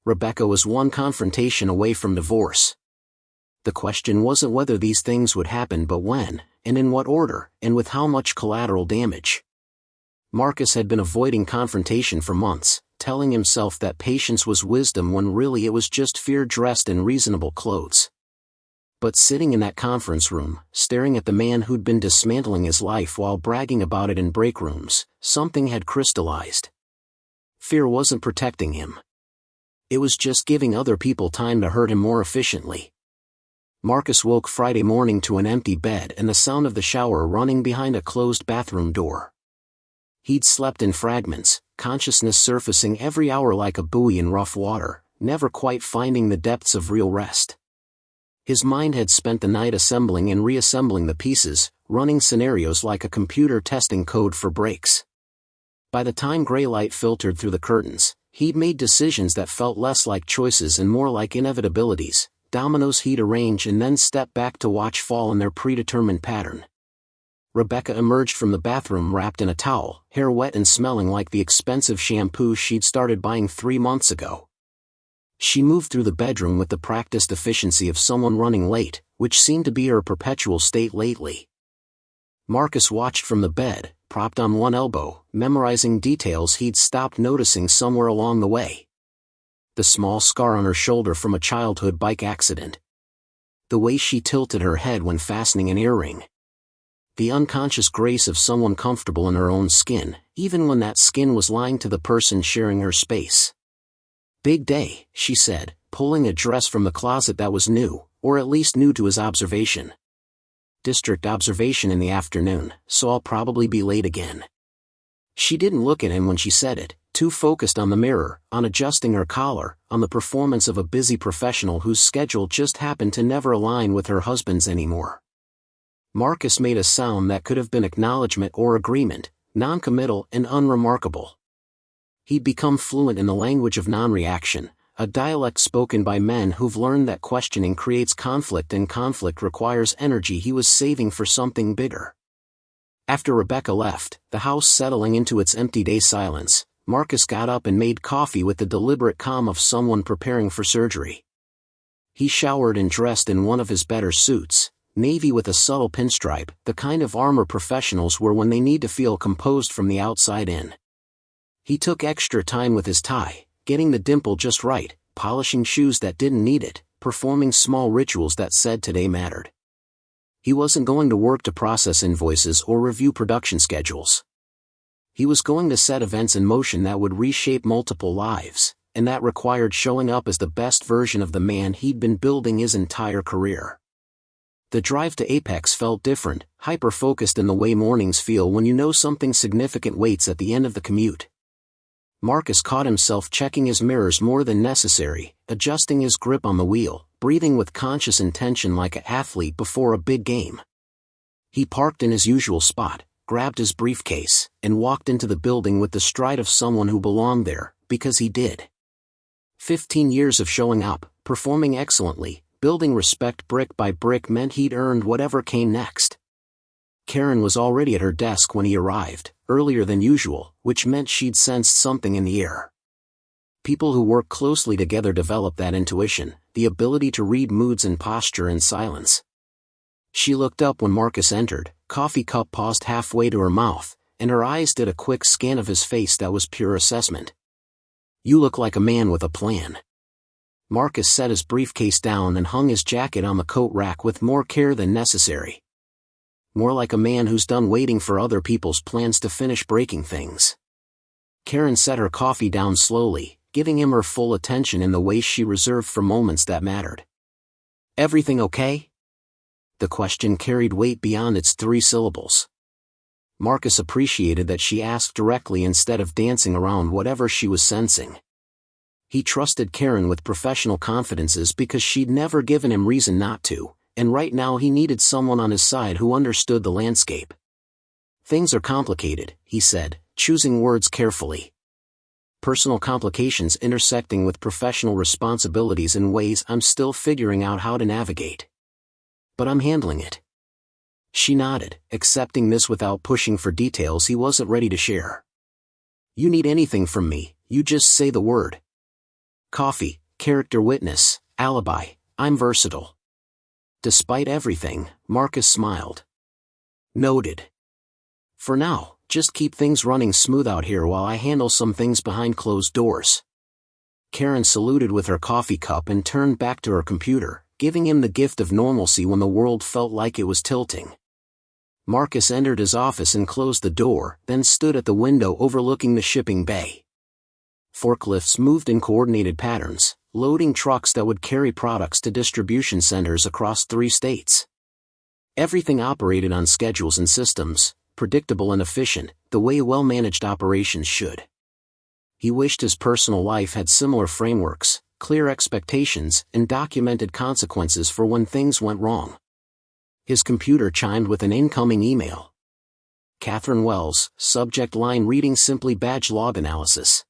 Rebecca was one confrontation away from divorce. The question wasn't whether these things would happen but when, and in what order, and with how much collateral damage. Marcus had been avoiding confrontation for months, telling himself that patience was wisdom when really it was just fear dressed in reasonable clothes. But sitting in that conference room, staring at the man who'd been dismantling his life while bragging about it in break rooms, something had crystallized. Fear wasn't protecting him. It was just giving other people time to hurt him more efficiently. Marcus woke Friday morning to an empty bed and the sound of the shower running behind a closed bathroom door. He'd slept in fragments, consciousness surfacing every hour like a buoy in rough water, never quite finding the depths of real rest. His mind had spent the night assembling and reassembling the pieces, running scenarios like a computer testing code for breaks. By the time gray light filtered through the curtains, he'd made decisions that felt less like choices and more like inevitabilities, dominoes he'd arrange and then step back to watch fall in their predetermined pattern. Rebecca emerged from the bathroom wrapped in a towel, hair wet and smelling like the expensive shampoo she'd started buying 3 months ago. She moved through the bedroom with the practiced efficiency of someone running late, which seemed to be her perpetual state lately. Marcus watched from the bed, propped on one elbow, memorizing details he'd stopped noticing somewhere along the way. The small scar on her shoulder from a childhood bike accident. The way she tilted her head when fastening an earring. The unconscious grace of someone comfortable in her own skin, even when that skin was lying to the person sharing her space. "Big day," she said, pulling a dress from the closet that was new, or at least new to his observation. "District observation in the afternoon, so I'll probably be late again." She didn't look at him when she said it, too focused on the mirror, on adjusting her collar, on the performance of a busy professional whose schedule just happened to never align with her husband's anymore. Marcus made a sound that could have been acknowledgement or agreement, non-committal and unremarkable. He'd become fluent in the language of non-reaction, a dialect spoken by men who've learned that questioning creates conflict and conflict requires energy he was saving for something bigger. After Rebecca left, the house settling into its empty day silence, Marcus got up and made coffee with the deliberate calm of someone preparing for surgery. He showered and dressed in one of his better suits, navy with a subtle pinstripe, the kind of armor professionals wear when they need to feel composed from the outside in. He took extra time with his tie, getting the dimple just right, polishing shoes that didn't need it, performing small rituals that said today mattered. He wasn't going to work to process invoices or review production schedules. He was going to set events in motion that would reshape multiple lives, and that required showing up as the best version of the man he'd been building his entire career. The drive to Apex felt different, hyper-focused in the way mornings feel when you know something significant waits at the end of the commute. Marcus caught himself checking his mirrors more than necessary, adjusting his grip on the wheel, breathing with conscious intention like an athlete before a big game. He parked in his usual spot, grabbed his briefcase, and walked into the building with the stride of someone who belonged there, because he did. 15 years of showing up, performing excellently, building respect brick by brick meant he'd earned whatever came next. Karen was already at her desk when he arrived, earlier than usual, which meant she'd sensed something in the air. People who work closely together develop that intuition, the ability to read moods and posture in silence. She looked up when Marcus entered, coffee cup paused halfway to her mouth, and her eyes did a quick scan of his face that was pure assessment. "You look like a man with a plan." Marcus set his briefcase down and hung his jacket on the coat rack with more care than necessary. "More like a man who's done waiting for other people's plans to finish breaking things." Karen set her coffee down slowly, giving him her full attention in the way she reserved for moments that mattered. "Everything okay?" The question carried weight beyond its 3 syllables. Marcus appreciated that she asked directly instead of dancing around whatever she was sensing. He trusted Karen with professional confidences because she'd never given him reason not to, and right now he needed someone on his side who understood the landscape. "Things are complicated," he said, choosing words carefully. "Personal complications intersecting with professional responsibilities in ways I'm still figuring out how to navigate. But I'm handling it." She nodded, accepting this without pushing for details he wasn't ready to share. "You need anything from me, you just say the word. Coffee, character witness, alibi, I'm versatile." Despite everything, Marcus smiled. "Noted. For now, just keep things running smooth out here while I handle some things behind closed doors." Karen saluted with her coffee cup and turned back to her computer, giving him the gift of normalcy when the world felt like it was tilting. Marcus entered his office and closed the door, then stood at the window overlooking the shipping bay. Forklifts moved in coordinated patterns, loading trucks that would carry products to distribution centers across 3 states. Everything operated on schedules and systems, predictable and efficient, the way well-managed operations should. He wished his personal life had similar frameworks, clear expectations, and documented consequences for when things went wrong. His computer chimed with an incoming email. Catherine Wells, subject line reading simply badge log analysis.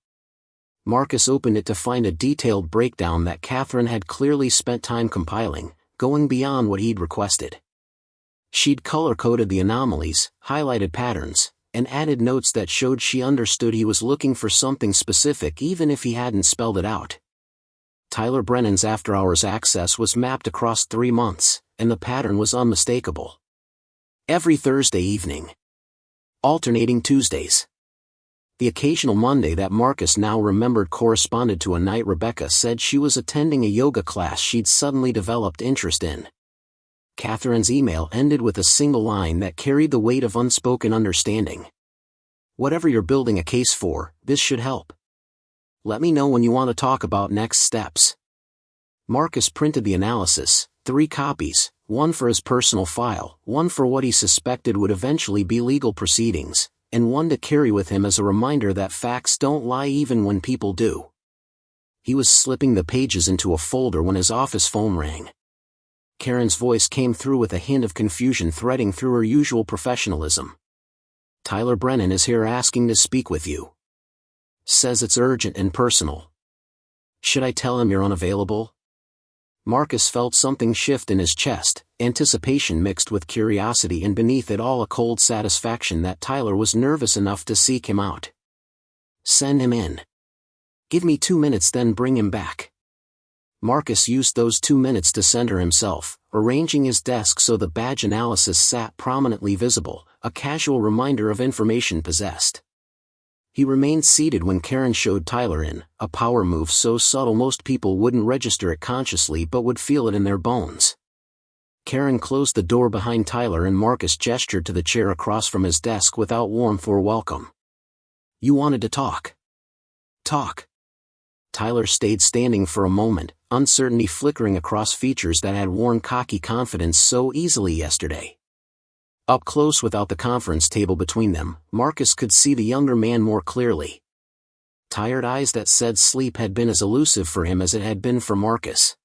Marcus opened it to find a detailed breakdown that Catherine had clearly spent time compiling, going beyond what he'd requested. She'd color-coded the anomalies, highlighted patterns, and added notes that showed she understood he was looking for something specific even if he hadn't spelled it out. Tyler Brennan's after-hours access was mapped across 3 months, and the pattern was unmistakable. Every Thursday evening. Alternating Tuesdays. The occasional Monday that Marcus now remembered corresponded to a night Rebecca said she was attending a yoga class she'd suddenly developed interest in. Catherine's email ended with a single line that carried the weight of unspoken understanding. Whatever you're building a case for, this should help. Let me know when you want to talk about next steps. Marcus printed the analysis, 3 copies, one for his personal file, one for what he suspected would eventually be legal proceedings, and one to carry with him as a reminder that facts don't lie even when people do. He was slipping the pages into a folder when his office phone rang. Karen's voice came through with a hint of confusion threading through her usual professionalism. Tyler Brennan is here asking to speak with you. Says it's urgent and personal. Should I tell him you're unavailable? Marcus felt something shift in his chest, anticipation mixed with curiosity and beneath it all a cold satisfaction that Tyler was nervous enough to seek him out. Send him in. Give me 2 minutes then bring him back. Marcus used those 2 minutes to center himself, arranging his desk so the badge analysis sat prominently visible, a casual reminder of information possessed. He remained seated when Karen showed Tyler in, a power move so subtle most people wouldn't register it consciously but would feel it in their bones. Karen closed the door behind Tyler and Marcus gestured to the chair across from his desk without warmth or welcome. You wanted to talk. Talk. Tyler stayed standing for a moment, uncertainty flickering across features that had worn cocky confidence so easily yesterday. Up close without the conference table between them, Marcus could see the younger man more clearly. Tired eyes that said sleep had been as elusive for him as it had been for Marcus.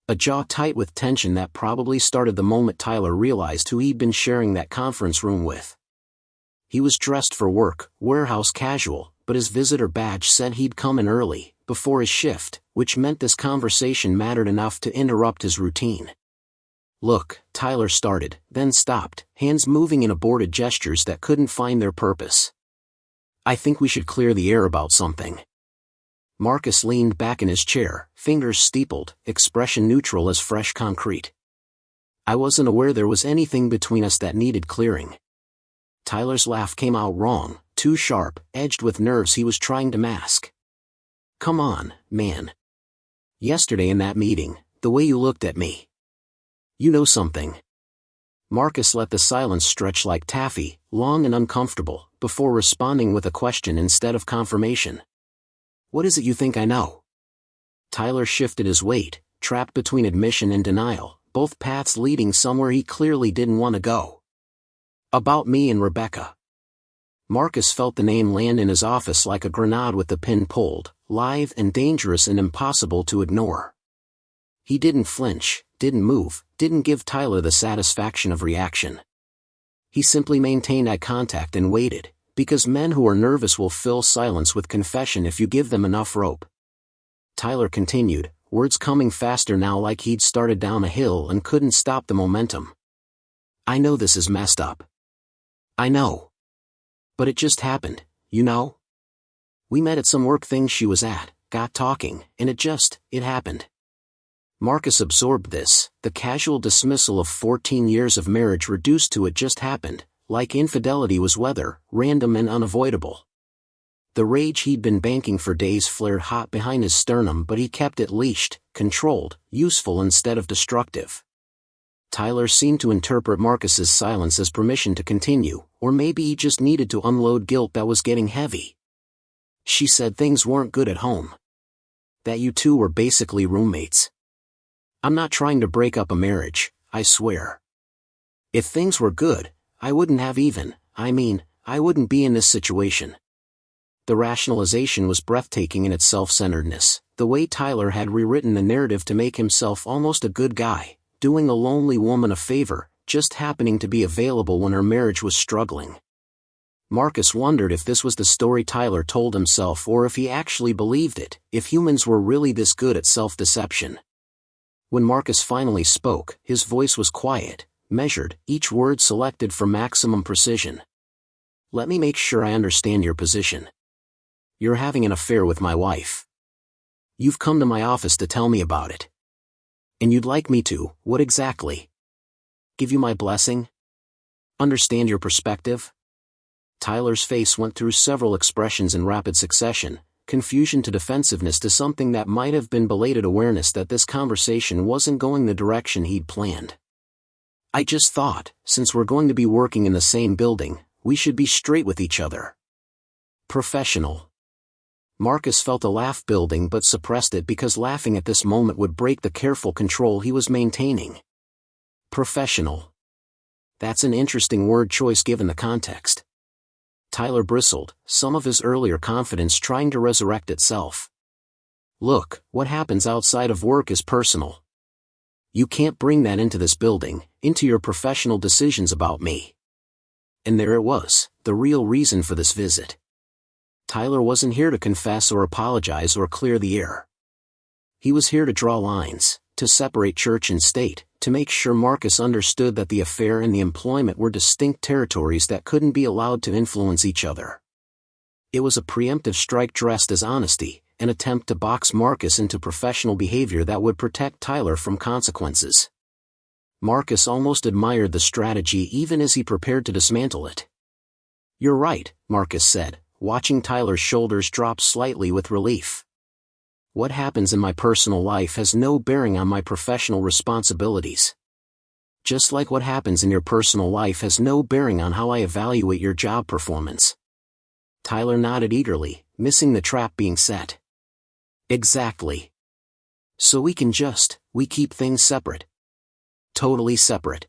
A jaw tight with tension that probably started the moment Tyler realized who he'd been sharing that conference room with. He was dressed for work, warehouse casual, but his visitor badge said he'd come in early, before his shift, which meant this conversation mattered enough to interrupt his routine. Look, Tyler started, then stopped, hands moving in aborted gestures that couldn't find their purpose. I think we should clear the air about something. Marcus leaned back in his chair, fingers steepled, expression neutral as fresh concrete. I wasn't aware there was anything between us that needed clearing. Tyler's laugh came out wrong, too sharp, edged with nerves he was trying to mask. Come on, man. Yesterday in that meeting, the way you looked at me. You know something. Marcus let the silence stretch like taffy, long and uncomfortable, before responding with a question instead of confirmation. What is it you think I know? Tyler shifted his weight, trapped between admission and denial, both paths leading somewhere he clearly didn't want to go. About me and Rebecca. Marcus felt the name land in his office like a grenade with the pin pulled, live and dangerous and impossible to ignore. He didn't flinch, didn't move, didn't give Tyler the satisfaction of reaction. He simply maintained eye contact and waited, because men who are nervous will fill silence with confession if you give them enough rope. Tyler continued, words coming faster now like he'd started down a hill and couldn't stop the momentum. I know this is messed up. I know. But it just happened, you know? We met at some work thing she was at, got talking, and it happened. Marcus absorbed this, the casual dismissal of 14 years of marriage reduced to it just happened, like infidelity was weather, random and unavoidable. The rage he'd been banking for days flared hot behind his sternum but he kept it leashed, controlled, useful instead of destructive. Tyler seemed to interpret Marcus's silence as permission to continue, or maybe he just needed to unload guilt that was getting heavy. She said things weren't good at home. That you two were basically roommates. I'm not trying to break up a marriage, I swear. If things were good, I wouldn't I wouldn't be in this situation. The rationalization was breathtaking in its self-centeredness, The way Tyler had rewritten the narrative to make himself almost a good guy, doing a lonely woman a favor, just happening to be available when her marriage was struggling. Marcus wondered if this was the story Tyler told himself or if he actually believed it, if humans were really this good at self-deception. When Marcus finally spoke, his voice was quiet, measured, each word selected for maximum precision. Let me make sure I understand your position. You're having an affair with my wife. You've come to my office to tell me about it. And you'd like me to, what exactly? Give you my blessing? Understand your perspective? Tyler's face went through several expressions in rapid succession, confusion to defensiveness to something that might have been belated awareness that this conversation wasn't going the direction he'd planned. I just thought, since we're going to be working in the same building, we should be straight with each other. Professional. Marcus felt a laugh building but suppressed it because laughing at this moment would break the careful control he was maintaining. Professional. That's an interesting word choice given the context. Tyler bristled, some of his earlier confidence trying to resurrect itself. Look, what happens outside of work is personal. You can't bring that into this building, into your professional decisions about me. And there it was, the real reason for this visit. Tyler wasn't here to confess or apologize or clear the air. He was here to draw lines, to separate church and state, to make sure Marcus understood that the affair and the employment were distinct territories that couldn't be allowed to influence each other. It was a preemptive strike dressed as honesty, an attempt to box Marcus into professional behavior that would protect Tyler from consequences. Marcus almost admired the strategy even as he prepared to dismantle it. You're right, Marcus said, watching Tyler's shoulders drop slightly with relief. What happens in my personal life has no bearing on my professional responsibilities. Just like what happens in your personal life has no bearing on how I evaluate your job performance. Tyler nodded eagerly, missing the trap being set. Exactly. So we keep things separate. Totally separate.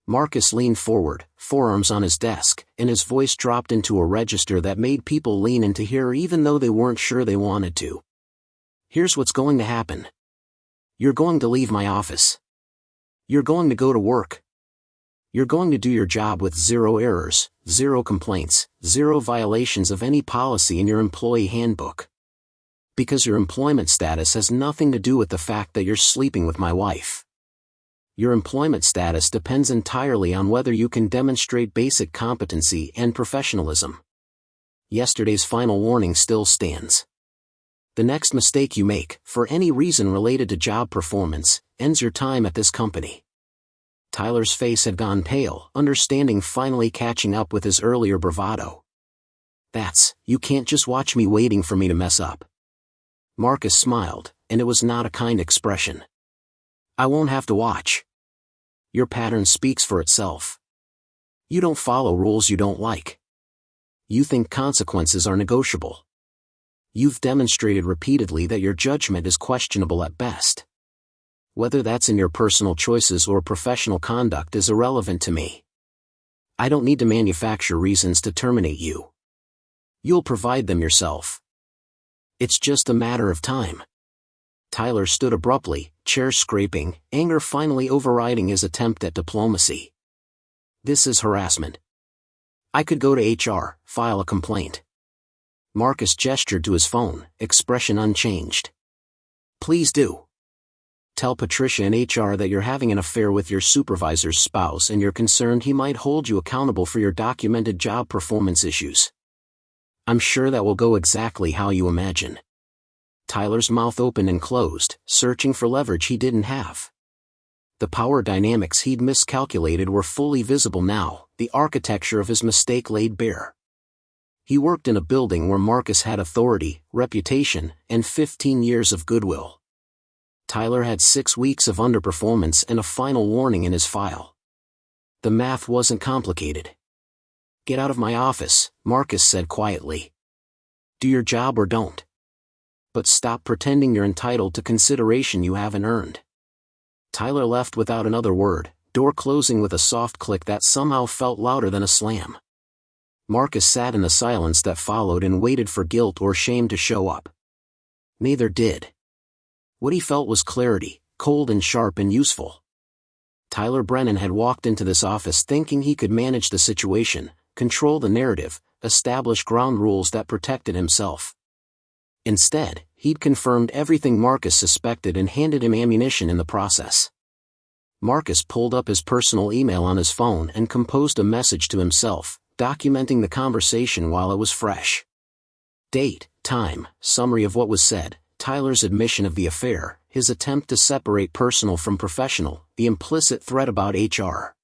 Marcus leaned forward, forearms on his desk, and his voice dropped into a register that made people lean in to hear even though they weren't sure they wanted to. Here's what's going to happen. You're going to leave my office. You're going to go to work. You're going to do your job with 0 errors, 0 complaints, 0 violations of any policy in your employee handbook. Because your employment status has nothing to do with the fact that you're sleeping with my wife. Your employment status depends entirely on whether you can demonstrate basic competency and professionalism. Yesterday's final warning still stands. The next mistake you make, for any reason related to job performance, ends your time at this company. Tyler's face had gone pale, understanding finally catching up with his earlier bravado. You can't just watch me waiting for me to mess up. Marcus smiled, and it was not a kind expression. I won't have to watch. Your pattern speaks for itself. You don't follow rules you don't like. You think consequences are negotiable. You've demonstrated repeatedly that your judgment is questionable at best. Whether that's in your personal choices or professional conduct is irrelevant to me. I don't need to manufacture reasons to terminate you. You'll provide them yourself. It's just a matter of time. Tyler stood abruptly, chair scraping, anger finally overriding his attempt at diplomacy. This is harassment. I could go to HR, file a complaint. Marcus gestured to his phone, expression unchanged. Please do. Tell Patricia in HR that you're having an affair with your supervisor's spouse and you're concerned he might hold you accountable for your documented job performance issues. I'm sure that will go exactly how you imagine. Tyler's mouth opened and closed, searching for leverage he didn't have. The power dynamics he'd miscalculated were fully visible now, the architecture of his mistake laid bare. He worked in a building where Marcus had authority, reputation, and 15 years of goodwill. Tyler had 6 weeks of underperformance and a final warning in his file. The math wasn't complicated. Get out of my office, Marcus said quietly. Do your job or don't. But stop pretending you're entitled to consideration you haven't earned. Tyler left without another word, door closing with a soft click that somehow felt louder than a slam. Marcus sat in the silence that followed and waited for guilt or shame to show up. Neither did. What he felt was clarity, cold and sharp and useful. Tyler Brennan had walked into this office thinking he could manage the situation, control the narrative, establish ground rules that protected himself. Instead, he'd confirmed everything Marcus suspected and handed him ammunition in the process. Marcus pulled up his personal email on his phone and composed a message to himself, documenting the conversation while it was fresh. Date, time, summary of what was said, Tyler's admission of the affair, his attempt to separate personal from professional, the implicit threat about HR.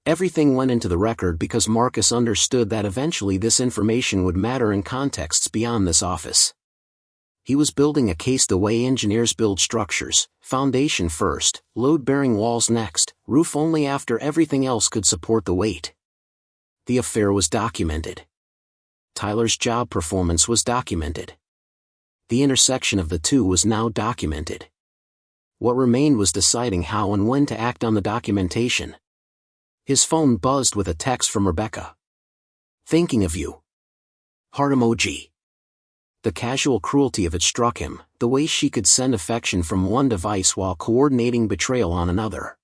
Everything went into the record because Marcus understood that eventually this information would matter in contexts beyond this office. He was building a case the way engineers build structures, foundation first, load-bearing walls next, roof only after everything else could support the weight. The affair was documented. Tyler's job performance was documented. The intersection of the two was now documented. What remained was deciding how and when to act on the documentation. His phone buzzed with a text from Rebecca. "Thinking of you." Heart emoji. The casual cruelty of it struck him, the way she could send affection from one device while coordinating betrayal on another.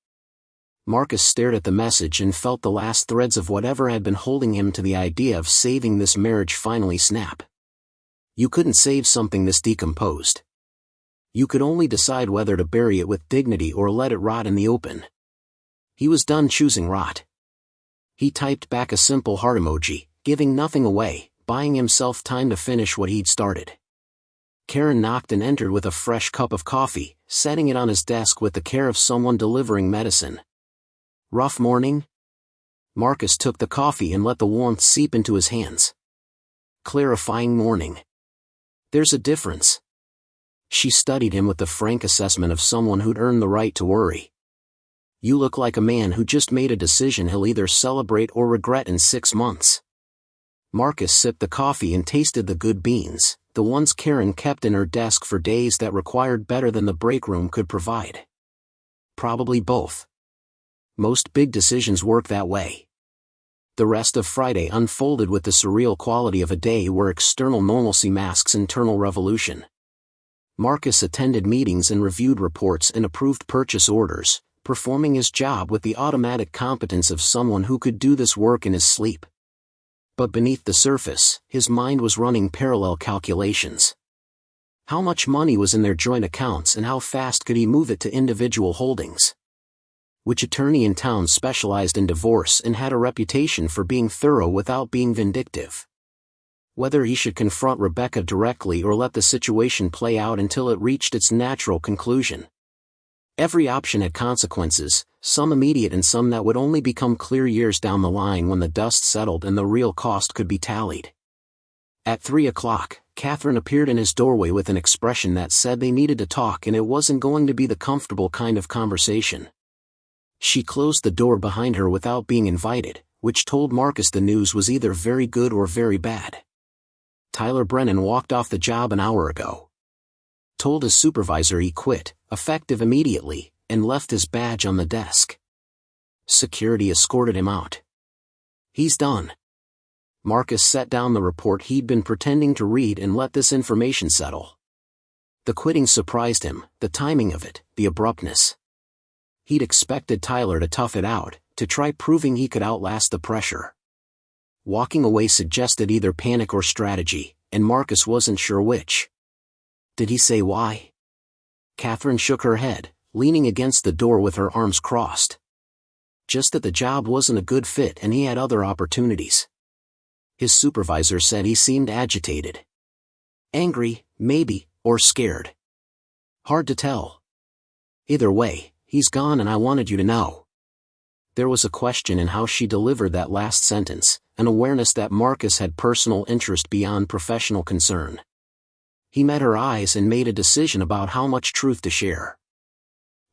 Marcus stared at the message and felt the last threads of whatever had been holding him to the idea of saving this marriage finally snap. You couldn't save something this decomposed. You could only decide whether to bury it with dignity or let it rot in the open. He was done choosing rot. He typed back a simple heart emoji, giving nothing away, buying himself time to finish what he'd started. Karen knocked and entered with a fresh cup of coffee, setting it on his desk with the care of someone delivering medicine. Rough morning? Marcus took the coffee and let the warmth seep into his hands. Clarifying morning. There's a difference. She studied him with the frank assessment of someone who'd earned the right to worry. You look like a man who just made a decision he'll either celebrate or regret in 6 months. Marcus sipped the coffee and tasted the good beans, the ones Karen kept in her desk for days that required better than the break room could provide. Probably both. Most big decisions work that way. The rest of Friday unfolded with the surreal quality of a day where external normalcy masks internal revolution. Marcus attended meetings and reviewed reports and approved purchase orders, performing his job with the automatic competence of someone who could do this work in his sleep. But beneath the surface, his mind was running parallel calculations. How much money was in their joint accounts and how fast could he move it to individual holdings? Which attorney in town specialized in divorce and had a reputation for being thorough without being vindictive? Whether he should confront Rebecca directly or let the situation play out until it reached its natural conclusion. Every option had consequences, some immediate and some that would only become clear years down the line when the dust settled and the real cost could be tallied. At 3 o'clock, Catherine appeared in his doorway with an expression that said they needed to talk and it wasn't going to be the comfortable kind of conversation. She closed the door behind her without being invited, which told Marcus the news was either very good or very bad. Tyler Brennan walked off the job an hour ago. Told his supervisor he quit, effective immediately, and left his badge on the desk. Security escorted him out. He's done. Marcus set down the report he'd been pretending to read and let this information settle. The quitting surprised him, the timing of it, the abruptness. He'd expected Tyler to tough it out, to try proving he could outlast the pressure. Walking away suggested either panic or strategy, and Marcus wasn't sure which. Did he say why? Catherine shook her head, leaning against the door with her arms crossed. Just that the job wasn't a good fit and he had other opportunities. His supervisor said he seemed agitated. Angry, maybe, or scared. Hard to tell. Either way, he's gone and I wanted you to know. There was a question in how she delivered that last sentence, an awareness that Marcus had personal interest beyond professional concern. He met her eyes and made a decision about how much truth to share.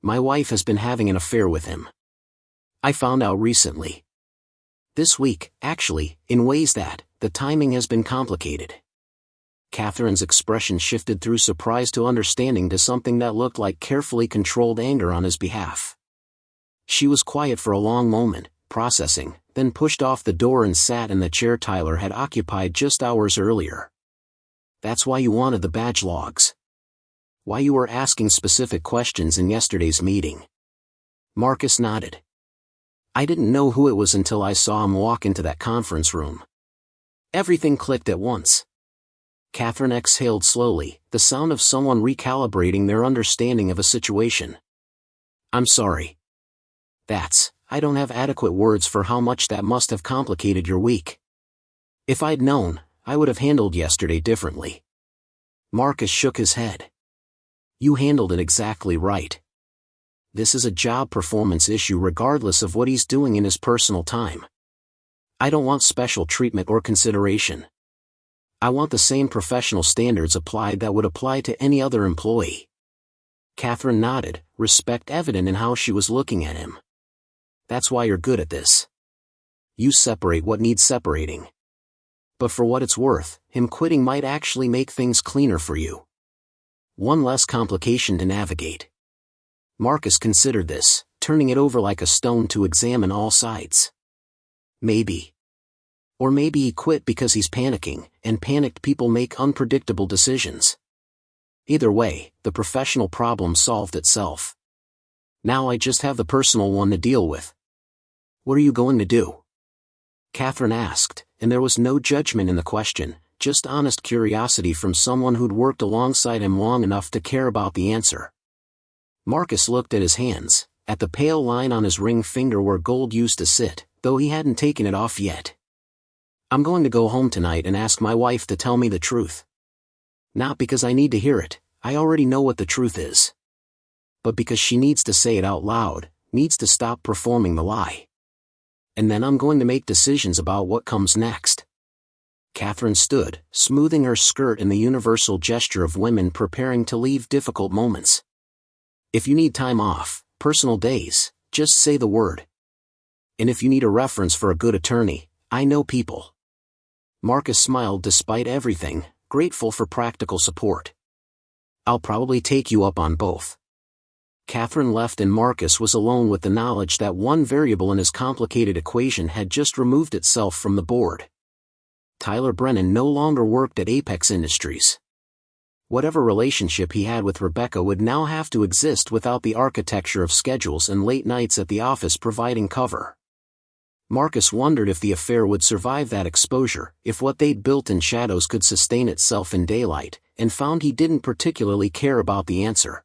My wife has been having an affair with him. I found out recently. This week, actually, in ways that, the timing has been complicated. Catherine's expression shifted through surprise to understanding to something that looked like carefully controlled anger on his behalf. She was quiet for a long moment, processing, then pushed off the door and sat in the chair Tyler had occupied just hours earlier. That's why you wanted the badge logs. Why you were asking specific questions in yesterday's meeting. Marcus nodded. I didn't know who it was until I saw him walk into that conference room. Everything clicked at once. Catherine exhaled slowly, the sound of someone recalibrating their understanding of a situation. I'm sorry. I don't have adequate words for how much that must have complicated your week. If I'd known, I would have handled yesterday differently. Marcus shook his head. You handled it exactly right. This is a job performance issue regardless of what he's doing in his personal time. I don't want special treatment or consideration. I want the same professional standards applied that would apply to any other employee. Catherine nodded, respect evident in how she was looking at him. That's why you're good at this. You separate what needs separating. But for what it's worth, him quitting might actually make things cleaner for you. One less complication to navigate. Marcus considered this, turning it over like a stone to examine all sides. Maybe. Or maybe he quit because he's panicking, and panicked people make unpredictable decisions. Either way, the professional problem solved itself. Now I just have the personal one to deal with. What are you going to do? Catherine asked, and there was no judgment in the question, just honest curiosity from someone who'd worked alongside him long enough to care about the answer. Marcus looked at his hands, at the pale line on his ring finger where gold used to sit, though he hadn't taken it off yet. I'm going to go home tonight and ask my wife to tell me the truth. Not because I need to hear it, I already know what the truth is. But because she needs to say it out loud, needs to stop performing the lie. And then I'm going to make decisions about what comes next. Catherine stood, smoothing her skirt in the universal gesture of women preparing to leave difficult moments. If you need time off, personal days, just say the word. And if you need a reference for a good attorney, I know people. Marcus smiled despite everything, grateful for practical support. I'll probably take you up on both. Catherine left and Marcus was alone with the knowledge that one variable in his complicated equation had just removed itself from the board. Tyler Brennan no longer worked at Apex Industries. Whatever relationship he had with Rebecca would now have to exist without the architecture of schedules and late nights at the office providing cover. Marcus wondered if the affair would survive that exposure, if what they'd built in shadows could sustain itself in daylight, and found he didn't particularly care about the answer.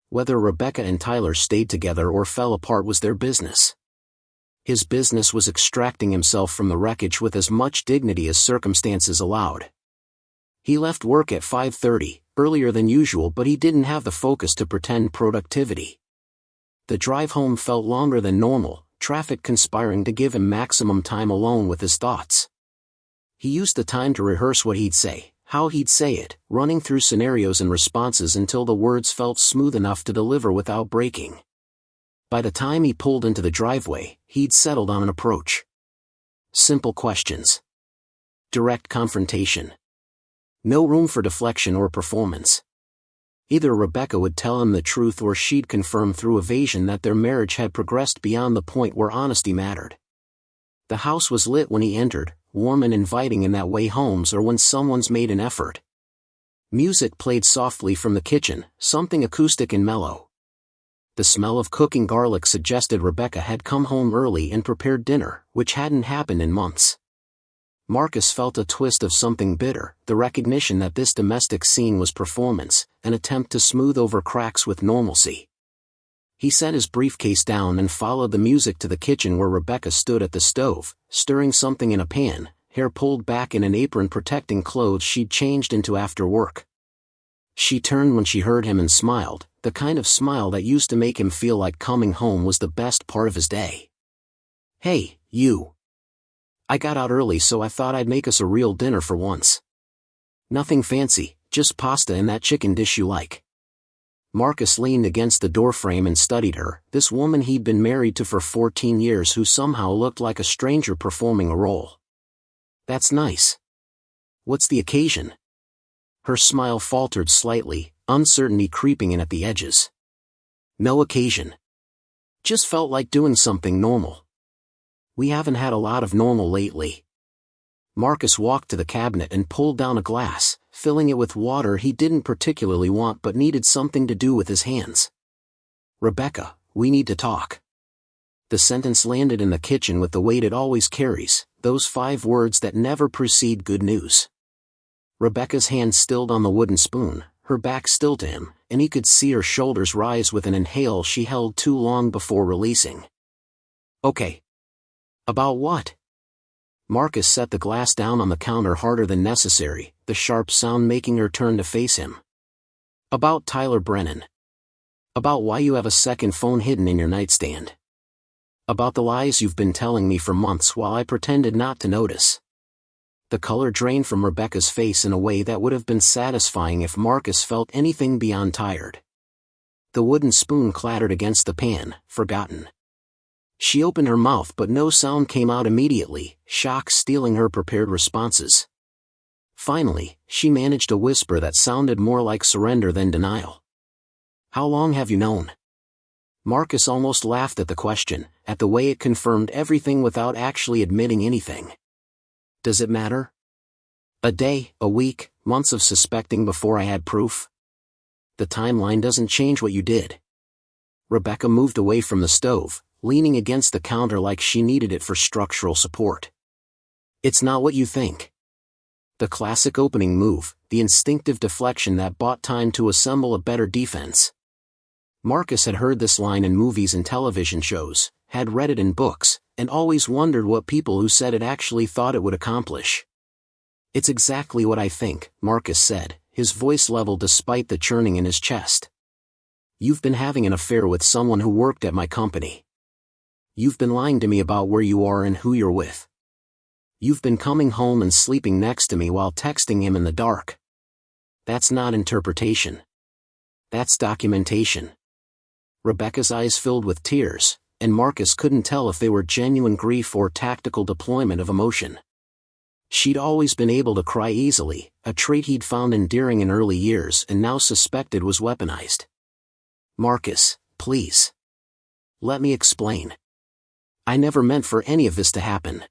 Whether Rebecca and Tyler stayed together or fell apart was their business. His business was extracting himself from the wreckage with as much dignity as circumstances allowed. He left work at 5:30, earlier than usual, but he didn't have the focus to pretend productivity. The drive home felt longer than normal, traffic conspiring to give him maximum time alone with his thoughts. He used the time to rehearse what he'd say, how he'd say it, running through scenarios and responses until the words felt smooth enough to deliver without breaking. By the time he pulled into the driveway, he'd settled on an approach. Simple questions. Direct confrontation. No room for deflection or performance. Either Rebecca would tell him the truth or she'd confirm through evasion that their marriage had progressed beyond the point where honesty mattered. The house was lit when he entered, warm and inviting in that way homes are when someone's made an effort. Music played softly from the kitchen, something acoustic and mellow. The smell of cooking garlic suggested Rebecca had come home early and prepared dinner, which hadn't happened in months. Marcus felt a twist of something bitter, the recognition that this domestic scene was performance, an attempt to smooth over cracks with normalcy. He set his briefcase down and followed the music to the kitchen where Rebecca stood at the stove, stirring something in a pan, hair pulled back in an apron protecting clothes she'd changed into after work. She turned when she heard him and smiled, the kind of smile that used to make him feel like coming home was the best part of his day. Hey, you. I got out early so I thought I'd make us a real dinner for once. Nothing fancy, just pasta and that chicken dish you like. Marcus leaned against the doorframe and studied her, this woman he'd been married to for 14 years who somehow looked like a stranger performing a role. That's nice. What's the occasion? Her smile faltered slightly, uncertainty creeping in at the edges. No occasion. Just felt like doing something normal. We haven't had a lot of normal lately. Marcus walked to the cabinet and pulled down a glass, filling it with water he didn't particularly want but needed something to do with his hands. "Rebecca, we need to talk." The sentence landed in the kitchen with the weight it always carries, those 5 words that never precede good news. Rebecca's hand stilled on the wooden spoon, her back still to him, and he could see her shoulders rise with an inhale she held too long before releasing. "Okay. About what?" Marcus set the glass down on the counter harder than necessary, the sharp sound making her turn to face him. "About Tyler Brennan. About why you have a second phone hidden in your nightstand. About the lies you've been telling me for months while I pretended not to notice." The color drained from Rebecca's face in a way that would have been satisfying if Marcus felt anything beyond tired. The wooden spoon clattered against the pan, forgotten. She opened her mouth but no sound came out immediately, shock stealing her prepared responses. Finally, she managed a whisper that sounded more like surrender than denial. "How long have you known?" Marcus almost laughed at the question, at the way it confirmed everything without actually admitting anything. "Does it matter? A day, a week, months of suspecting before I had proof? The timeline doesn't change what you did." Rebecca moved away from the stove, leaning against the counter like she needed it for structural support. "It's not what you think." The classic opening move, the instinctive deflection that bought time to assemble a better defense. Marcus had heard this line in movies and television shows, had read it in books, and always wondered what people who said it actually thought it would accomplish. "It's exactly what I think," Marcus said, his voice level despite the churning in his chest. "You've been having an affair with someone who worked at my company. You've been lying to me about where you are and who you're with. You've been coming home and sleeping next to me while texting him in the dark. That's not interpretation. That's documentation." Rebecca's eyes filled with tears, and Marcus couldn't tell if they were genuine grief or tactical deployment of emotion. She'd always been able to cry easily, a trait he'd found endearing in early years and now suspected was weaponized. "Marcus, please. Let me explain. I never meant for any of this to happen.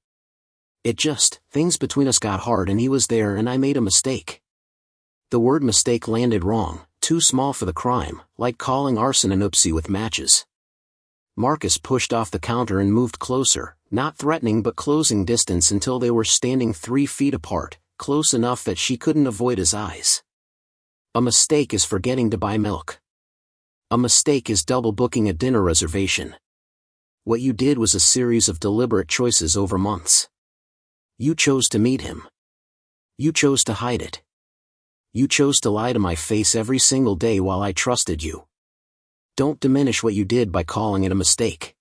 Things between us got hard and he was there and I made a mistake." The word mistake landed wrong, too small for the crime, like calling arson an oopsie with matches. Marcus pushed off the counter and moved closer, not threatening but closing distance until they were standing 3 feet apart, close enough that she couldn't avoid his eyes. "A mistake is forgetting to buy milk. A mistake is double booking a dinner reservation. What you did was a series of deliberate choices over months. You chose to meet him. You chose to hide it. You chose to lie to my face every single day while I trusted you. Don't diminish what you did by calling it a mistake."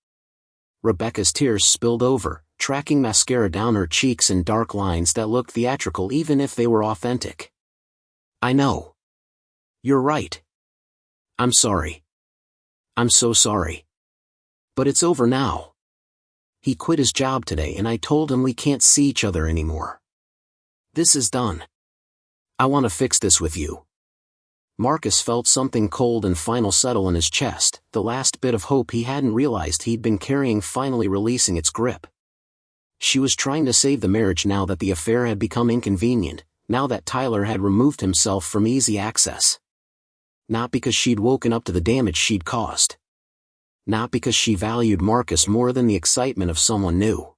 Rebecca's tears spilled over, tracking mascara down her cheeks in dark lines that looked theatrical even if they were authentic. "I know. You're right. I'm sorry. I'm so sorry. But it's over now. He quit his job today and I told him we can't see each other anymore. This is done. I want to fix this with you." Marcus felt something cold and final settle in his chest, the last bit of hope he hadn't realized he'd been carrying finally releasing its grip. She was trying to save the marriage now that the affair had become inconvenient, now that Tyler had removed himself from easy access. Not because she'd woken up to the damage she'd caused. Not because she valued Marcus more than the excitement of someone new.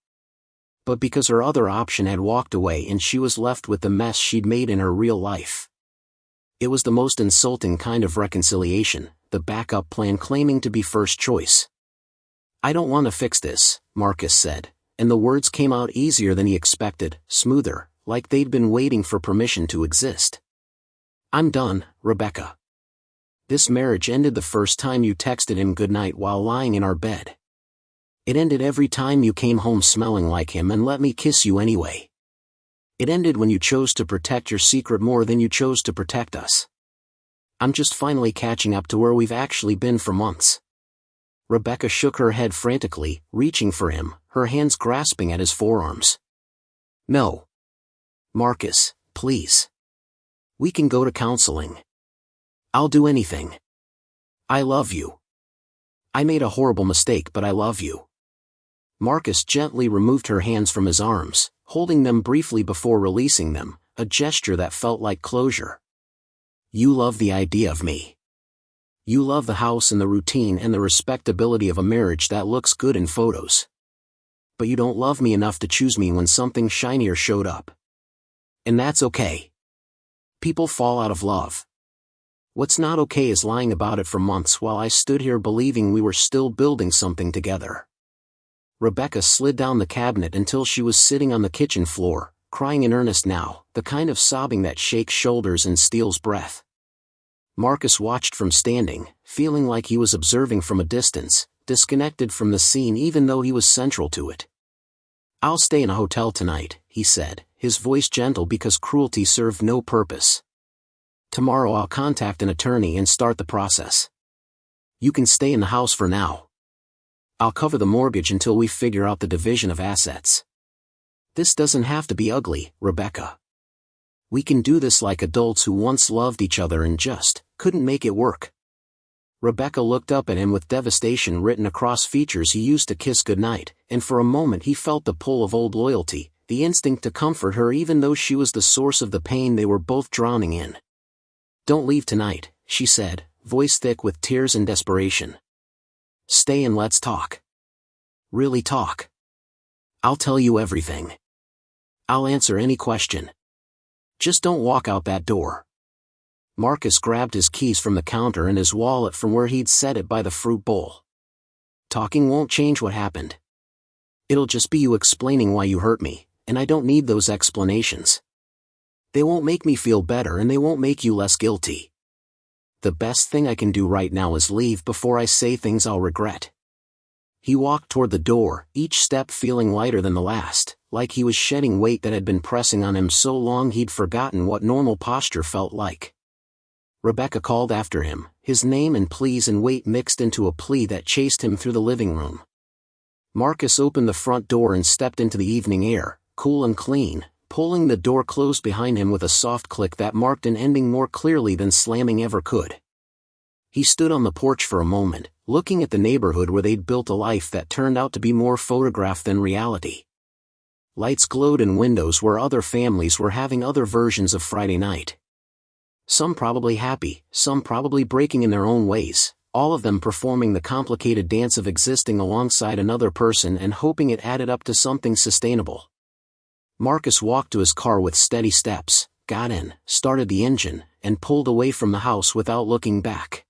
But because her other option had walked away and she was left with the mess she'd made in her real life. It was the most insulting kind of reconciliation, the backup plan claiming to be first choice. "I don't want to fix this," Marcus said, and the words came out easier than he expected, smoother, like they'd been waiting for permission to exist. "I'm done, Rebecca. This marriage ended the first time you texted him goodnight while lying in our bed. It ended every time you came home smelling like him and let me kiss you anyway. It ended when you chose to protect your secret more than you chose to protect us. I'm just finally catching up to where we've actually been for months." Rebecca shook her head frantically, reaching for him, her hands grasping at his forearms. "No. Marcus, please. We can go to counseling. I'll do anything. I love you. I made a horrible mistake but I love you." Marcus gently removed her hands from his arms, holding them briefly before releasing them, a gesture that felt like closure. You love the idea of me. You love the house and the routine and the respectability of a marriage that looks good in photos. But you don't love me enough to choose me when something shinier showed up. And that's okay. People fall out of love. What's not okay is lying about it for months while I stood here believing we were still building something together. Rebecca slid down the cabinet until she was sitting on the kitchen floor, crying in earnest now, the kind of sobbing that shakes shoulders and steals breath. Marcus watched from standing, feeling like he was observing from a distance, disconnected from the scene even though he was central to it. I'll stay in a hotel tonight, he said, his voice gentle because cruelty served no purpose. Tomorrow I'll contact an attorney and start the process. You can stay in the house for now. I'll cover the mortgage until we figure out the division of assets. This doesn't have to be ugly, Rebecca. We can do this like adults who once loved each other and just couldn't make it work. Rebecca looked up at him with devastation written across features he used to kiss goodnight, and for a moment he felt the pull of old loyalty, the instinct to comfort her even though she was the source of the pain they were both drowning in. Don't leave tonight, she said, voice thick with tears and desperation. Stay and let's talk. Really talk. I'll tell you everything. I'll answer any question. Just don't walk out that door. Marcus grabbed his keys from the counter and his wallet from where he'd set it by the fruit bowl. Talking won't change what happened. It'll just be you explaining why you hurt me, and I don't need those explanations. They won't make me feel better and they won't make you less guilty. The best thing I can do right now is leave before I say things I'll regret. He walked toward the door, each step feeling lighter than the last, like he was shedding weight that had been pressing on him so long he'd forgotten what normal posture felt like. Rebecca called after him, his name and pleas and weight mixed into a plea that chased him through the living room. Marcus opened the front door and stepped into the evening air, cool and clean, pulling the door closed behind him with a soft click that marked an ending more clearly than slamming ever could. He stood on the porch for a moment, looking at the neighborhood where they'd built a life that turned out to be more photograph than reality. Lights glowed in windows where other families were having other versions of Friday night. Some probably happy, some probably breaking in their own ways, all of them performing the complicated dance of existing alongside another person and hoping it added up to something sustainable. Marcus walked to his car with steady steps, got in, started the engine, and pulled away from the house without looking back.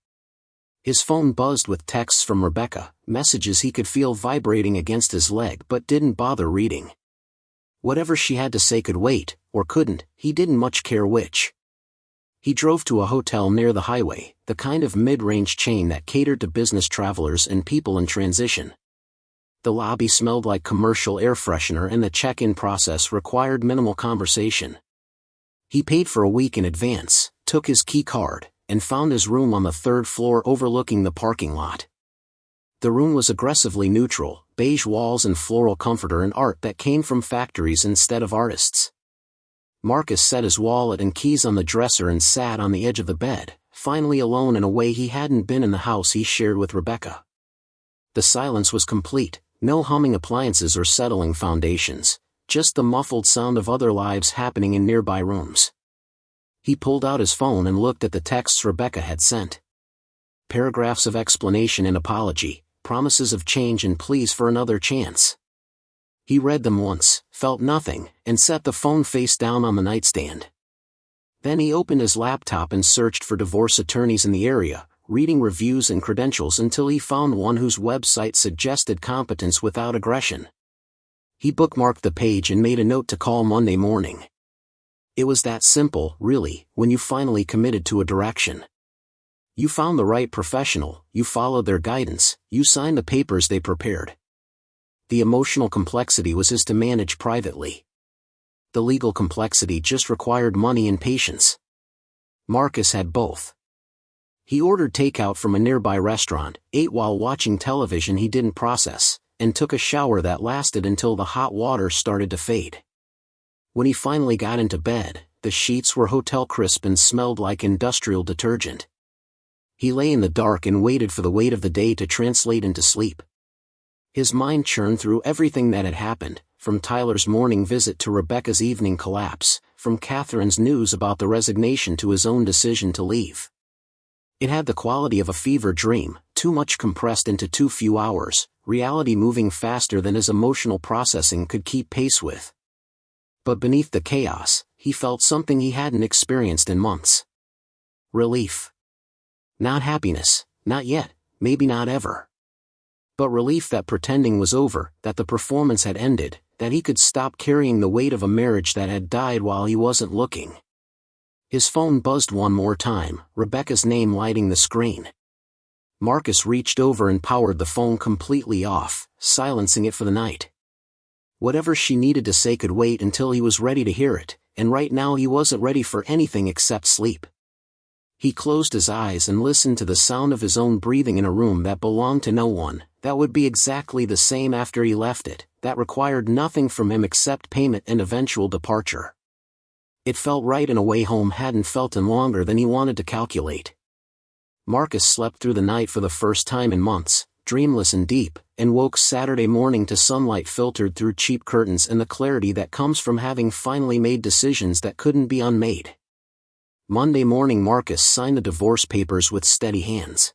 His phone buzzed with texts from Rebecca, messages he could feel vibrating against his leg but didn't bother reading. Whatever she had to say could wait, or couldn't, he didn't much care which. He drove to a hotel near the highway, the kind of mid-range chain that catered to business travelers and people in transition. The lobby smelled like commercial air freshener and the check-in process required minimal conversation. He paid for a week in advance, took his key card, and found his room on the third floor overlooking the parking lot. The room was aggressively neutral, beige walls and floral comforter and art that came from factories instead of artists. Marcus set his wallet and keys on the dresser and sat on the edge of the bed, finally alone in a way he hadn't been in the house he shared with Rebecca. The silence was complete, no humming appliances or settling foundations, just the muffled sound of other lives happening in nearby rooms. He pulled out his phone and looked at the texts Rebecca had sent. Paragraphs of explanation and apology, promises of change and pleas for another chance. He read them once, felt nothing, and set the phone face down on the nightstand. Then he opened his laptop and searched for divorce attorneys in the area, reading reviews and credentials until he found one whose website suggested competence without aggression. He bookmarked the page and made a note to call Monday morning. It was that simple, really, when you finally committed to a direction. You found the right professional, you followed their guidance, you signed the papers they prepared. The emotional complexity was his to manage privately. The legal complexity just required money and patience. Marcus had both. He ordered takeout from a nearby restaurant, ate while watching television he didn't process, and took a shower that lasted until the hot water started to fade. When he finally got into bed, the sheets were hotel crisp and smelled like industrial detergent. He lay in the dark and waited for the weight of the day to translate into sleep. His mind churned through everything that had happened, from Tyler's morning visit to Rebecca's evening collapse, from Catherine's news about the resignation to his own decision to leave. It had the quality of a fever dream, too much compressed into too few hours, reality moving faster than his emotional processing could keep pace with. But beneath the chaos, he felt something he hadn't experienced in months. Relief. Not happiness, not yet, maybe not ever. But relief that pretending was over, that the performance had ended, that he could stop carrying the weight of a marriage that had died while he wasn't looking. His phone buzzed one more time, Rebecca's name lighting the screen. Marcus reached over and powered the phone completely off, silencing it for the night. Whatever she needed to say could wait until he was ready to hear it, and right now he wasn't ready for anything except sleep. He closed his eyes and listened to the sound of his own breathing in a room that belonged to no one, that would be exactly the same after he left it, that required nothing from him except payment and eventual departure. It felt right in a way home hadn't felt in longer than he wanted to calculate. Marcus slept through the night for the first time in months, dreamless and deep, and woke Saturday morning to sunlight filtered through cheap curtains and the clarity that comes from having finally made decisions that couldn't be unmade. Monday morning Marcus signed the divorce papers with steady hands.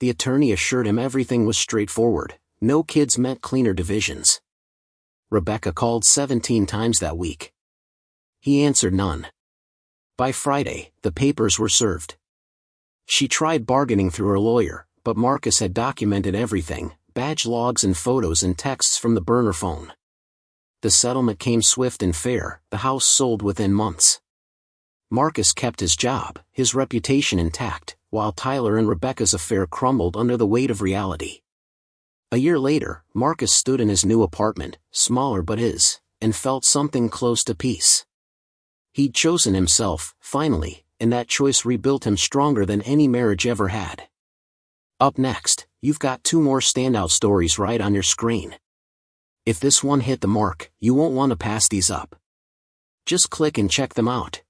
The attorney assured him everything was straightforward, no kids meant cleaner divisions. Rebecca called 17 times that week. He answered none. By Friday, the papers were served. She tried bargaining through her lawyer, but Marcus had documented everything, badge logs and photos and texts from the burner phone. The settlement came swift and fair, the house sold within months. Marcus kept his job, his reputation intact, while Tyler and Rebecca's affair crumbled under the weight of reality. A year later, Marcus stood in his new apartment, smaller but his, and felt something close to peace. He'd chosen himself, finally, and that choice rebuilt him stronger than any marriage ever had. Up next, you've got 2 more standout stories right on your screen. If this one hit the mark, you won't want to pass these up. Just click and check them out.